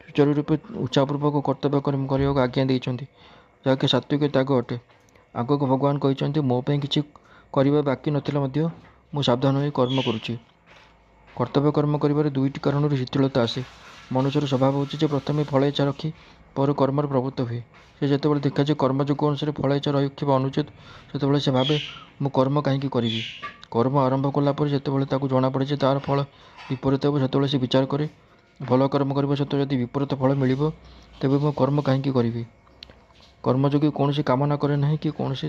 ସୁଚାରୁ ରୂପେ ଉତ୍ସାହପୂର୍ବକ କର୍ତ୍ତବ୍ୟ କର୍ମ କରିବାକୁ ଆଜ୍ଞା ଦେଇଛନ୍ତି, ଯାହାକି ସାତ୍ୱିକ ତ୍ୟାଗ ଅଟେ। ଆଗକୁ ଭଗବାନ କହିଛନ୍ତି, ମୋ ପାଇଁ କିଛି କରିବା ବାକି ନଥିଲେ ମଧ୍ୟ ମୁଁ ସାବଧାନ ହୋଇ କର୍ମ କରୁଛି। କର୍ତ୍ତବ୍ୟ କର୍ମ କରିବାରେ ଦୁଇଟି କାରଣରୁ ଶିଥିଳତା ଆସେ। ମନୁଷ୍ୟର ସ୍ୱଭାବ ହେଉଛି ଯେ ପ୍ରଥମେ ଫଳ ଇଚ୍ଛା ରଖି ପରେ କର୍ମରେ ପ୍ରବୃତ୍ତ ହୁଏ। ସେ ଯେତେବେଳେ ଦେଖେ ଯେ କର୍ମଯୋଗ ଅନୁସାରେ ଫଳ ଇଚ୍ଛା ରଖିବା ଅନୁଚିତ, ସେତେବେଳେ ସେ ଭାବେ ମୁଁ କର୍ମ କାହିଁକି କରିବି। କର୍ମ ଆରମ୍ଭ କଲା ପରେ ଯେତେବେଳେ ତାକୁ ଜଣାପଡ଼େ ଯେ ତାହାର ଫଳ ବିପରୀତ ହେବ, ସେତେବେଳେ ସେ ବିଚାର କରେ, ଭଲ କର୍ମ କରିବା ସତ୍ତ୍ୱେ ଯଦି ବିପରୀତ ଫଳ ମିଳିବ ତେବେ ମୁଁ କର୍ମ କାହିଁକି କରିବି। କର୍ମଯୋଗୀ କୌଣସି କାମନା କରେ ନାହିଁ କି କୌଣସି